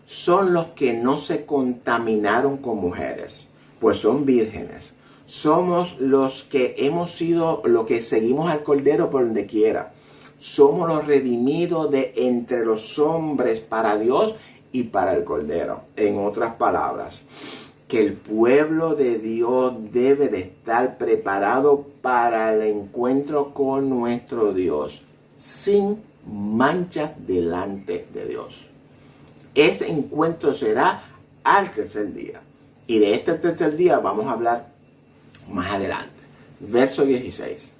[SPEAKER 1] son los que no se contaminaron con mujeres, pues son vírgenes. Somos los que hemos sido, los que seguimos al Cordero por donde quiera. Somos los redimidos de entre los hombres para Dios y para el Cordero. En otras palabras, que el pueblo de Dios debe de estar preparado para el encuentro con nuestro Dios, sin manchas delante de Dios. Ese encuentro será al tercer día. Y de este tercer día vamos a hablar más adelante. Verso 16.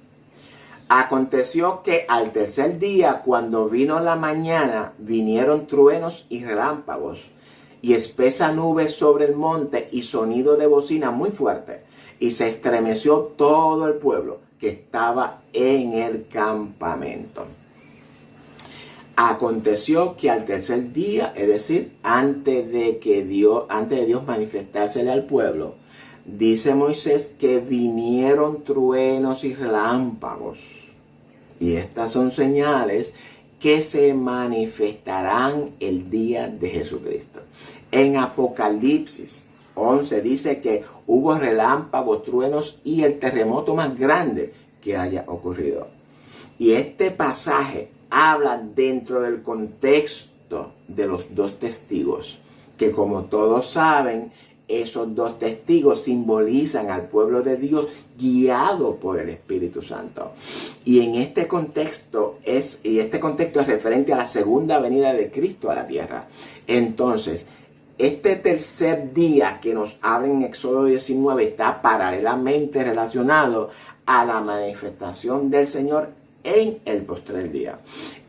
[SPEAKER 1] Aconteció que al tercer día, cuando vino la mañana, vinieron truenos y relámpagos, y espesa nube sobre el monte, y sonido de bocina muy fuerte. Y se estremeció todo el pueblo que estaba en el campamento. Aconteció que al tercer día, es decir, antes de Dios manifestársele al pueblo, dice Moisés que vinieron truenos y relámpagos. Y estas son señales que se manifestarán el día de Jesucristo. En Apocalipsis 11 dice que hubo relámpagos, truenos y el terremoto más grande que haya ocurrido. Y este pasaje habla dentro del contexto de los dos testigos, que como todos saben, esos dos testigos simbolizan al pueblo de Dios guiado por el Espíritu Santo. Y en este contexto es referente a la segunda venida de Cristo a la tierra. Entonces, este tercer día que nos habla en Éxodo 19 está paralelamente relacionado a la manifestación del Señor en el postrer día.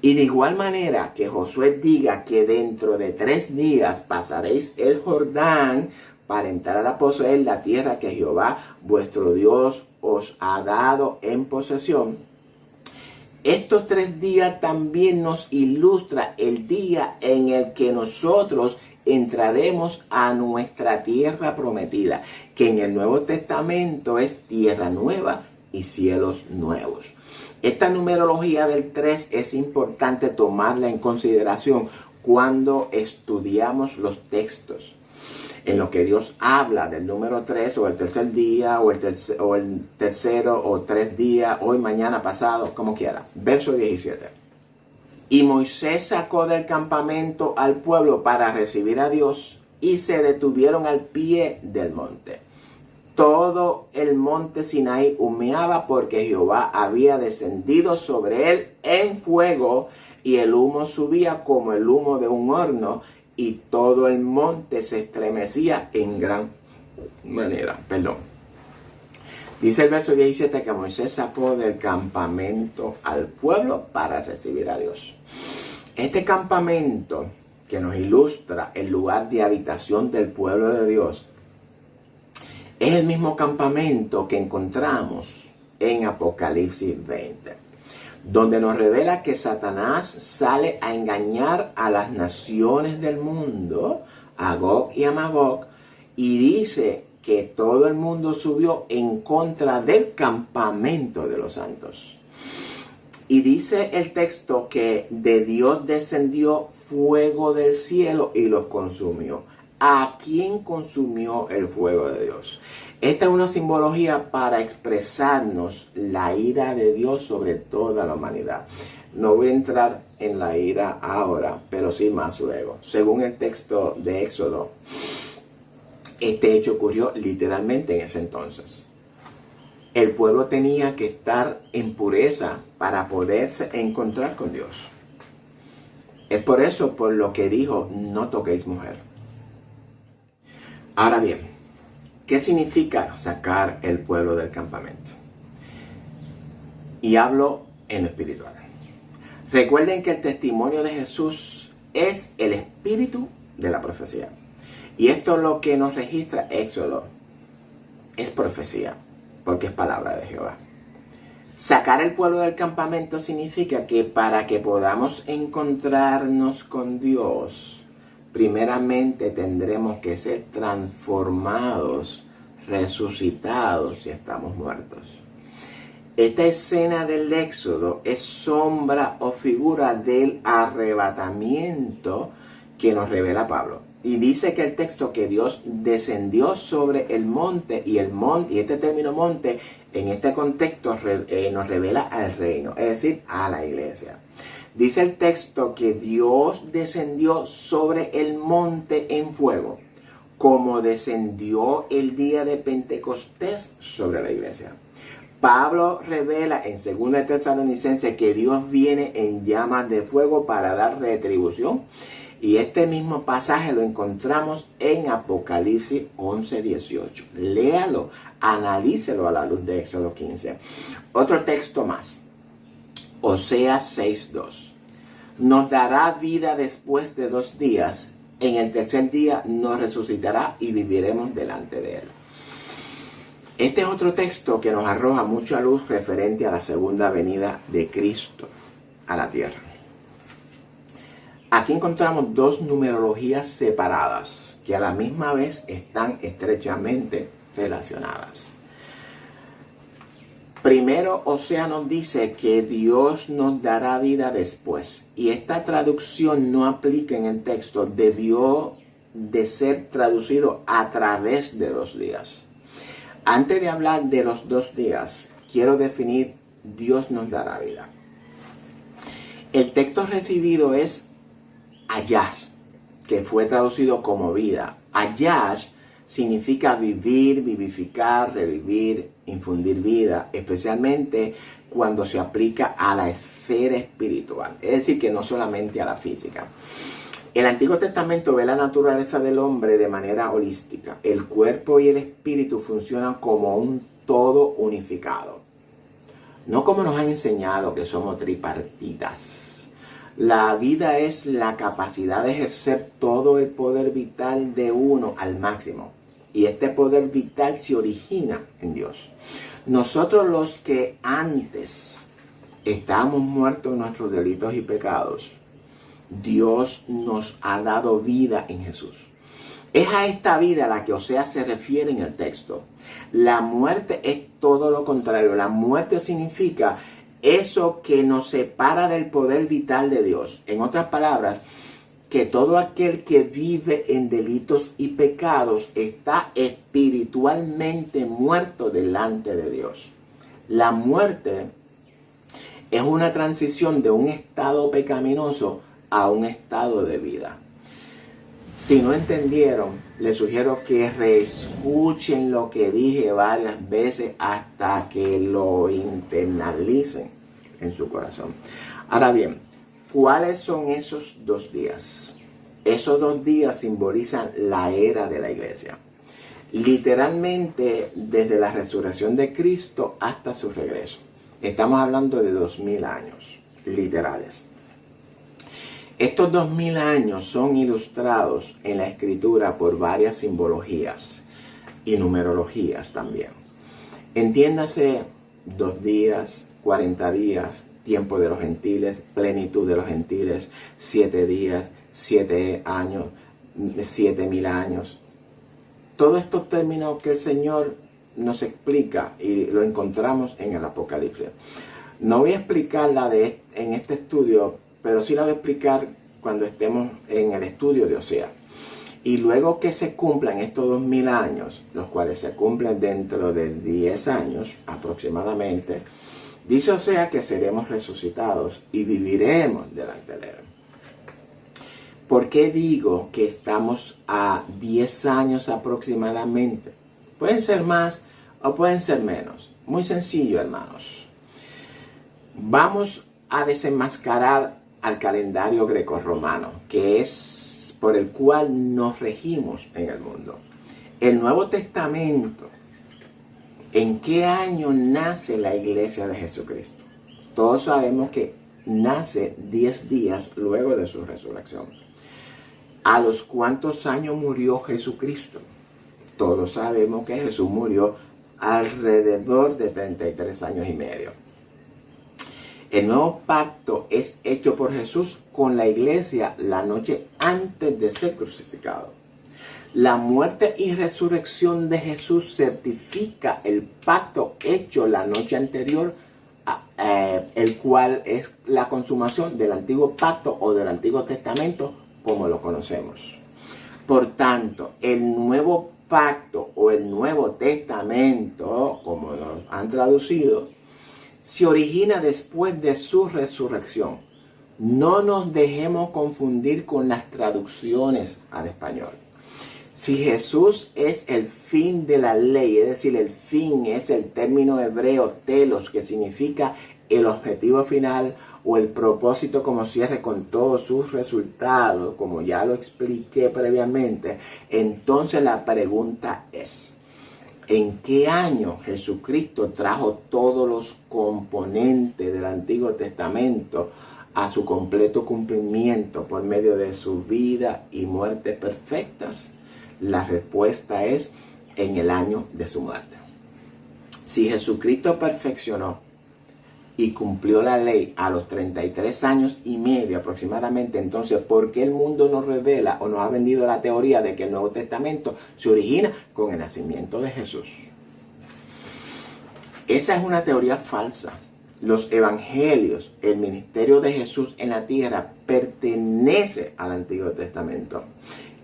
[SPEAKER 1] Y de igual manera que Josué diga que dentro de 3 días pasaréis el Jordán para entrar a poseer la tierra que Jehová vuestro Dios os ha dado en posesión. Estos 3 días también nos ilustra el día en el que nosotros entraremos a nuestra tierra prometida, que en el Nuevo Testamento es tierra nueva y cielos nuevos. Esta numerología del 3 es importante tomarla en consideración cuando estudiamos los textos. En lo que Dios habla del número 3 o el tercer día o el tercero o 3 días, hoy, mañana, pasado, como quiera. Verso 17. Y Moisés sacó del campamento al pueblo para recibir a Dios y se detuvieron al pie del monte. Todo el monte Sinaí humeaba porque Jehová había descendido sobre él en fuego y el humo subía como el humo de un horno y todo el monte se estremecía en gran manera. Dice el verso 17 que Moisés sacó del campamento al pueblo para recibir a Dios. Este campamento que nos ilustra el lugar de habitación del pueblo de Dios es el mismo campamento que encontramos en Apocalipsis 20, donde nos revela que Satanás sale a engañar a las naciones del mundo, a Gog y a Magog, y dice que todo el mundo subió en contra del campamento de los santos. Y dice el texto que de Dios descendió fuego del cielo y los consumió. ¿A quién consumió el fuego de Dios? Esta es una simbología para expresarnos la ira de Dios sobre toda la humanidad. No voy a entrar en la ira ahora, pero sí más luego. Según el texto de Éxodo, este hecho ocurrió literalmente en ese entonces. El pueblo tenía que estar en pureza para poderse encontrar con Dios. Es por eso por lo que dijo, no toquéis mujer. Ahora bien, ¿qué significa sacar el pueblo del campamento? Y hablo en lo espiritual. Recuerden que el testimonio de Jesús es el espíritu de la profecía. Y esto es lo que nos registra Éxodo. Es profecía, porque es palabra de Jehová. Sacar el pueblo del campamento significa que para que podamos encontrarnos con Dios, primeramente tendremos que ser transformados, resucitados si estamos muertos. Esta escena del Éxodo es sombra o figura del arrebatamiento que nos revela Pablo. Y dice que el texto que Dios descendió sobre el monte, y este término monte en este contexto nos revela al reino, es decir, a la iglesia. Dice el texto que Dios descendió sobre el monte en fuego, como descendió el día de Pentecostés sobre la iglesia. Pablo revela en 2 Tesalonicenses que Dios viene en llamas de fuego para dar retribución. Y este mismo pasaje lo encontramos en Apocalipsis 11:18. Léalo, analícelo a la luz de Éxodo 15. Otro texto más. Oseas 6:2. Nos dará vida después de 2 días. En el tercer día nos resucitará y viviremos delante de él. Este es otro texto que nos arroja mucha luz referente a la segunda venida de Cristo a la tierra. Aquí encontramos dos numerologías separadas que a la misma vez están estrechamente relacionadas. Primero, Oseas nos dice que Dios nos dará vida después. Y esta traducción no aplica en el texto. Debió de ser traducido a través de 2 días. Antes de hablar de los 2 días, quiero definir Dios nos dará vida. El texto recibido es Ayash, que fue traducido como vida. Ayash significa vivir, vivificar, revivir, infundir vida, especialmente cuando se aplica a la esfera espiritual, es decir, que no solamente a la física. El Antiguo Testamento ve la naturaleza del hombre de manera holística. El cuerpo y el espíritu funcionan como un todo unificado. No como nos han enseñado que somos tripartitas. La vida es la capacidad de ejercer todo el poder vital de uno al máximo. Y este poder vital se origina en Dios. Nosotros los que antes estábamos muertos en nuestros delitos y pecados, Dios nos ha dado vida en Jesús. Es a esta vida a la que Oseas se refiere en el texto. La muerte es todo lo contrario. La muerte significa eso que nos separa del poder vital de Dios. En otras palabras, que todo aquel que vive en delitos y pecados está espiritualmente muerto delante de Dios. La muerte es una transición de un estado pecaminoso a un estado de vida. Si no entendieron, les sugiero que reescuchen lo que dije varias veces hasta que lo internalicen en su corazón. Ahora bien, ¿cuáles son esos 2 días? Esos 2 días simbolizan la era de la iglesia. Literalmente, desde la resurrección de Cristo hasta su regreso. Estamos hablando de 2000 años, literales. Estos 2000 años son ilustrados en la Escritura por varias simbologías y numerologías también. Entiéndase 2 días, 40 días, tiempo de los gentiles, plenitud de los gentiles, 7 días, 7 años, 7000 años. Todos estos términos que el Señor nos explica y lo encontramos en el Apocalipsis. No voy a explicarla en este estudio, pero sí la voy a explicar cuando estemos en el estudio de Oseas. Y luego que se cumplan estos 2000 años, los cuales se cumplen dentro de 10 años aproximadamente, dice Oseas que seremos resucitados y viviremos delante de él. ¿Por qué digo que estamos a 10 años aproximadamente? Pueden ser más o pueden ser menos. Muy sencillo, hermanos. Vamos a desenmascarar al calendario grecorromano, que es por el cual nos regimos en el mundo. El Nuevo Testamento, ¿en qué año nace la iglesia de Jesucristo? Todos sabemos que nace 10 días luego de su resurrección. ¿A los cuántos años murió Jesucristo? Todos sabemos que Jesús murió alrededor de 33 años y medio. El nuevo pacto es hecho por Jesús con la iglesia la noche antes de ser crucificado. La muerte y resurrección de Jesús certifica el pacto hecho la noche anterior, el cual es la consumación del antiguo pacto o del Antiguo Testamento como lo conocemos. Por tanto, el nuevo pacto o el Nuevo Testamento, como nos han traducido, se origina después de su resurrección. No nos dejemos confundir con las traducciones al español. Si Jesús es el fin de la ley, es decir, el fin es el término hebreo telos, que significa el objetivo final o el propósito como cierre con todos sus resultados, como ya lo expliqué previamente, entonces la pregunta es, ¿en qué año Jesucristo trajo todos los componentes del Antiguo Testamento a su completo cumplimiento por medio de su vida y muerte perfectas? La respuesta es en el año de su muerte. Si Jesucristo perfeccionó y cumplió la ley a los 33 años y medio aproximadamente, entonces, ¿por qué el mundo nos revela o nos ha vendido la teoría de que el Nuevo Testamento se origina con el nacimiento de Jesús? Esa es una teoría falsa. Los evangelios, el ministerio de Jesús en la tierra, pertenece al Antiguo Testamento.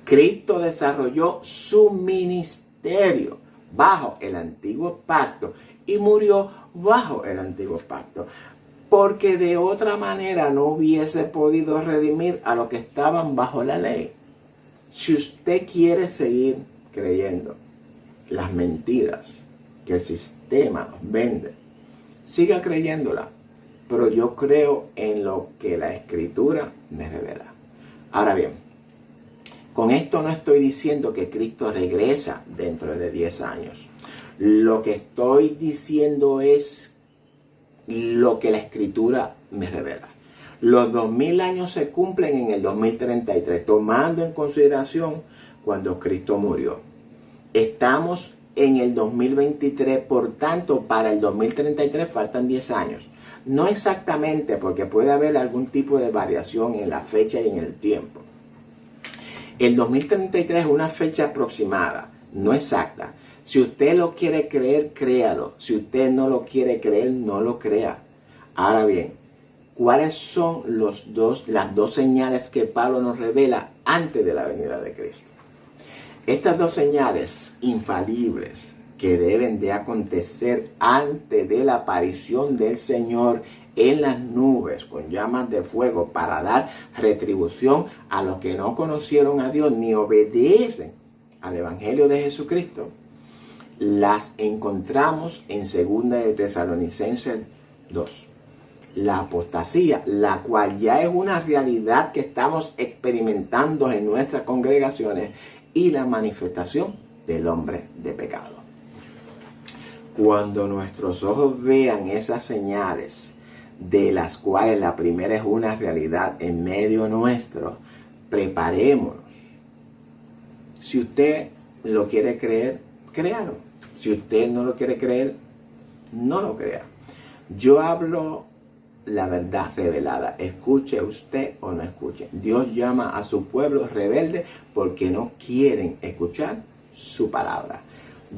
[SPEAKER 1] Cristo desarrolló su ministerio bajo el antiguo pacto y murió bajo el antiguo pacto, porque de otra manera no hubiese podido redimir a los que estaban bajo la ley. Si usted quiere seguir creyendo las mentiras que el sistema nos vende, siga creyéndola, pero yo creo en lo que la Escritura me revela. Ahora bien, con esto no estoy diciendo que Cristo regresa dentro de 10 años. Lo que estoy diciendo es lo que la Escritura me revela. Los 2000 años se cumplen en el 2033, tomando en consideración cuando Cristo murió. Estamos en el 2023, por tanto, para el 2033 faltan 10 años. No exactamente, porque puede haber algún tipo de variación en la fecha y en el tiempo. El 2033 es una fecha aproximada, no exacta. Si usted lo quiere creer, créalo. Si usted no lo quiere creer, no lo crea. Ahora bien, ¿cuáles son las dos señales que Pablo nos revela antes de la venida de Cristo? Estas dos señales infalibles que deben de acontecer antes de la aparición del Señor en las nubes con llamas de fuego para dar retribución a los que no conocieron a Dios ni obedecen al Evangelio de Jesucristo, las encontramos en 2 de Tesalonicenses 2. La apostasía, la cual ya es una realidad que estamos experimentando en nuestras congregaciones, y la manifestación del hombre de pecado. Cuando nuestros ojos vean esas señales, de las cuales la primera es una realidad en medio nuestro, preparémonos. Si usted lo quiere creer, créalo. Si usted no lo quiere creer, no lo crea. Yo hablo la verdad revelada. Escuche usted o no escuche. Dios llama a su pueblo rebelde porque no quieren escuchar su palabra.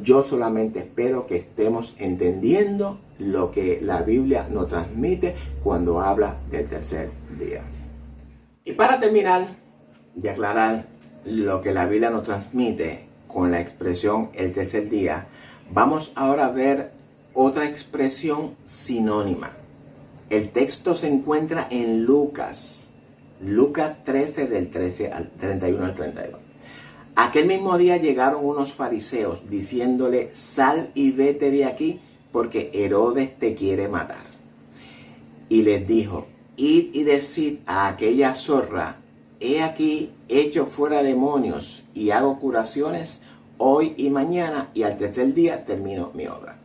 [SPEAKER 1] Yo solamente espero que estemos entendiendo lo que la Biblia nos transmite cuando habla del tercer día. Y para terminar de aclarar lo que la Biblia nos transmite con la expresión el tercer día, vamos ahora a ver otra expresión sinónima. El texto se encuentra en Lucas 13 del 31 al 32. Aquel mismo día llegaron unos fariseos diciéndole: sal y vete de aquí, porque Herodes te quiere matar. Y les dijo: id y decid a aquella zorra: he aquí echo fuera demonios y hago curaciones hoy y mañana, y al tercer día termino mi obra.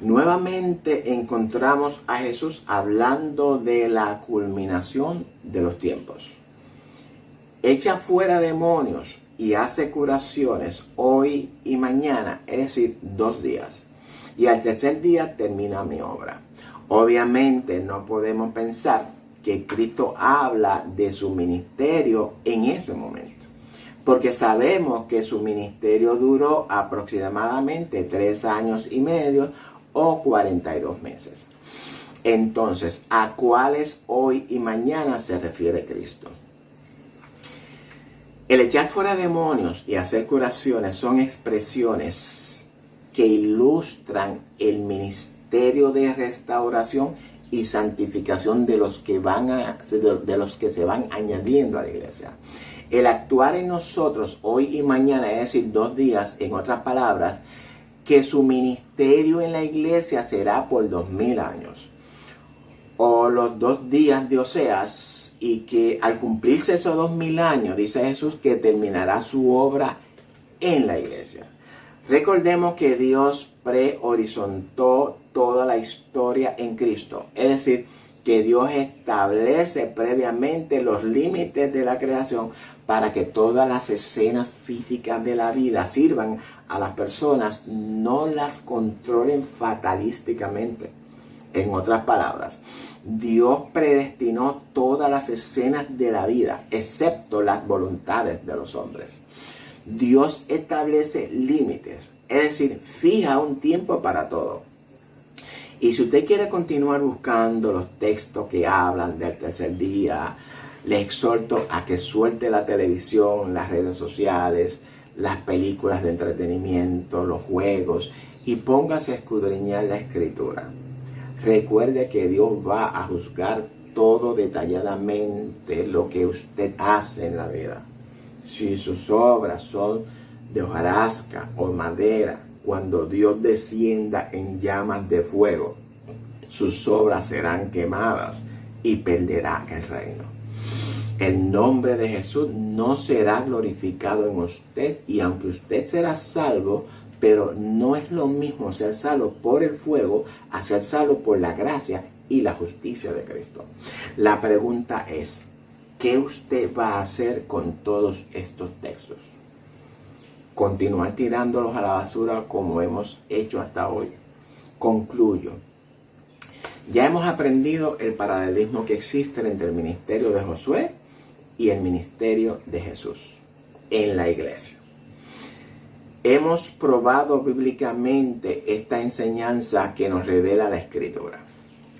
[SPEAKER 1] Nuevamente encontramos a Jesús hablando de la culminación de los tiempos. Echa fuera demonios y hace curaciones hoy y mañana, es decir, 2 días. Y al tercer día termina mi obra. Obviamente no podemos pensar que Cristo habla de su ministerio en ese momento, porque sabemos que su ministerio duró aproximadamente 3 años y medio o 42 meses. Entonces, ¿a cuáles hoy y mañana se refiere Cristo? El echar fuera demonios y hacer curaciones son expresiones que ilustran el ministerio de restauración y santificación de los que se van añadiendo a la iglesia. El actuar en nosotros hoy y mañana, es decir, 2 días, en otras palabras, que su ministerio en la iglesia será por 2000 años. O los 2 días de Oseas, y que al cumplirse esos 2000 años, dice Jesús, que terminará su obra en la iglesia. Recordemos que Dios prehorizontó toda la historia en Cristo. Es decir, que Dios establece previamente los límites de la creación para que todas las escenas físicas de la vida sirvan a las personas, no las controlen fatalísticamente. En otras palabras, Dios predestinó todas las escenas de la vida, excepto las voluntades de los hombres. Dios establece límites, es decir, fija un tiempo para todo. Y si usted quiere continuar buscando los textos que hablan del tercer día, le exhorto a que suelte la televisión, las redes sociales, las películas de entretenimiento, los juegos, y póngase a escudriñar la Escritura. Recuerde que Dios va a juzgar todo detalladamente lo que usted hace en la vida. Si sus obras son de hojarasca o madera, cuando Dios descienda en llamas de fuego, sus obras serán quemadas y perderá el reino. El nombre de Jesús no será glorificado en usted, y aunque usted será salvo, pero no es lo mismo ser salvo por el fuego a ser salvo por la gracia y la justicia de Cristo. La pregunta es, ¿qué usted va a hacer con todos estos textos? ¿Continuar tirándolos a la basura como hemos hecho hasta hoy? Concluyo. Ya hemos aprendido el paralelismo que existe entre el ministerio de Josué y el ministerio de Jesús en la iglesia. Hemos probado bíblicamente esta enseñanza que nos revela la Escritura.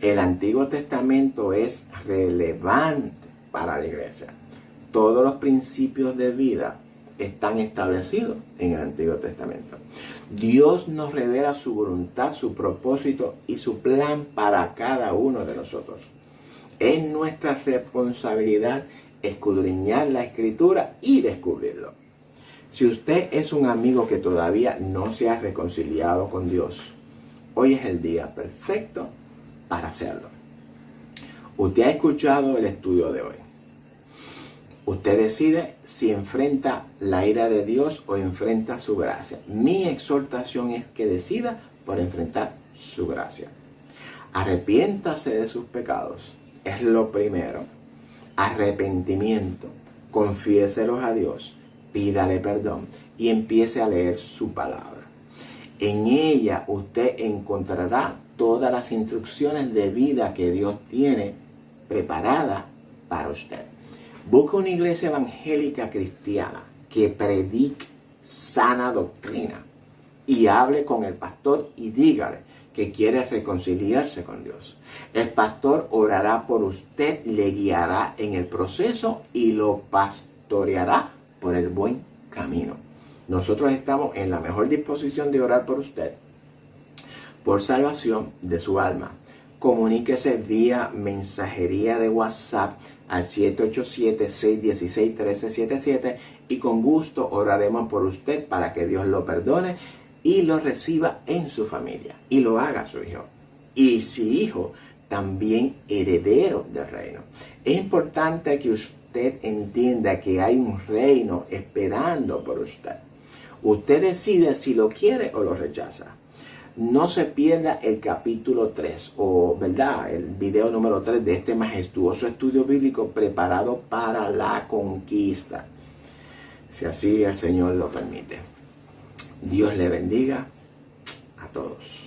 [SPEAKER 1] El Antiguo Testamento es relevante para la iglesia. Todos los principios de vida están establecidos en el Antiguo Testamento. Dios nos revela su voluntad, su propósito y su plan para cada uno de nosotros. Es nuestra responsabilidad escudriñar la Escritura y descubrirlo. Si usted es un amigo que todavía no se ha reconciliado con Dios, hoy es el día perfecto para hacerlo. Usted ha escuchado el estudio de hoy. Usted decide si enfrenta la ira de Dios o enfrenta su gracia. Mi exhortación es que decida por enfrentar su gracia. Arrepiéntase de sus pecados. Es lo primero. Arrepentimiento. Confiéselos a Dios. Pídale perdón y empiece a leer su palabra. En ella usted encontrará todas las instrucciones de vida que Dios tiene preparada para usted. Busque una iglesia evangélica cristiana que predique sana doctrina y hable con el pastor y dígale que quiere reconciliarse con Dios. El pastor orará por usted, le guiará en el proceso y lo pastoreará por el buen camino. Nosotros estamos en la mejor disposición de orar por usted, por salvación de su alma. Comuníquese vía mensajería de WhatsApp al 787-616-1377 y con gusto oraremos por usted para que Dios lo perdone y lo reciba en su familia y lo haga su hijo. Y si hijo, también heredero del reino. Es importante que usted entienda que hay un reino esperando por usted. Usted decide si lo quiere o lo rechaza. No se pierda el capítulo 3 o, ¿verdad?, el video número 3 de este majestuoso estudio bíblico preparado para la conquista. Si así el Señor lo permite. Dios le bendiga a todos.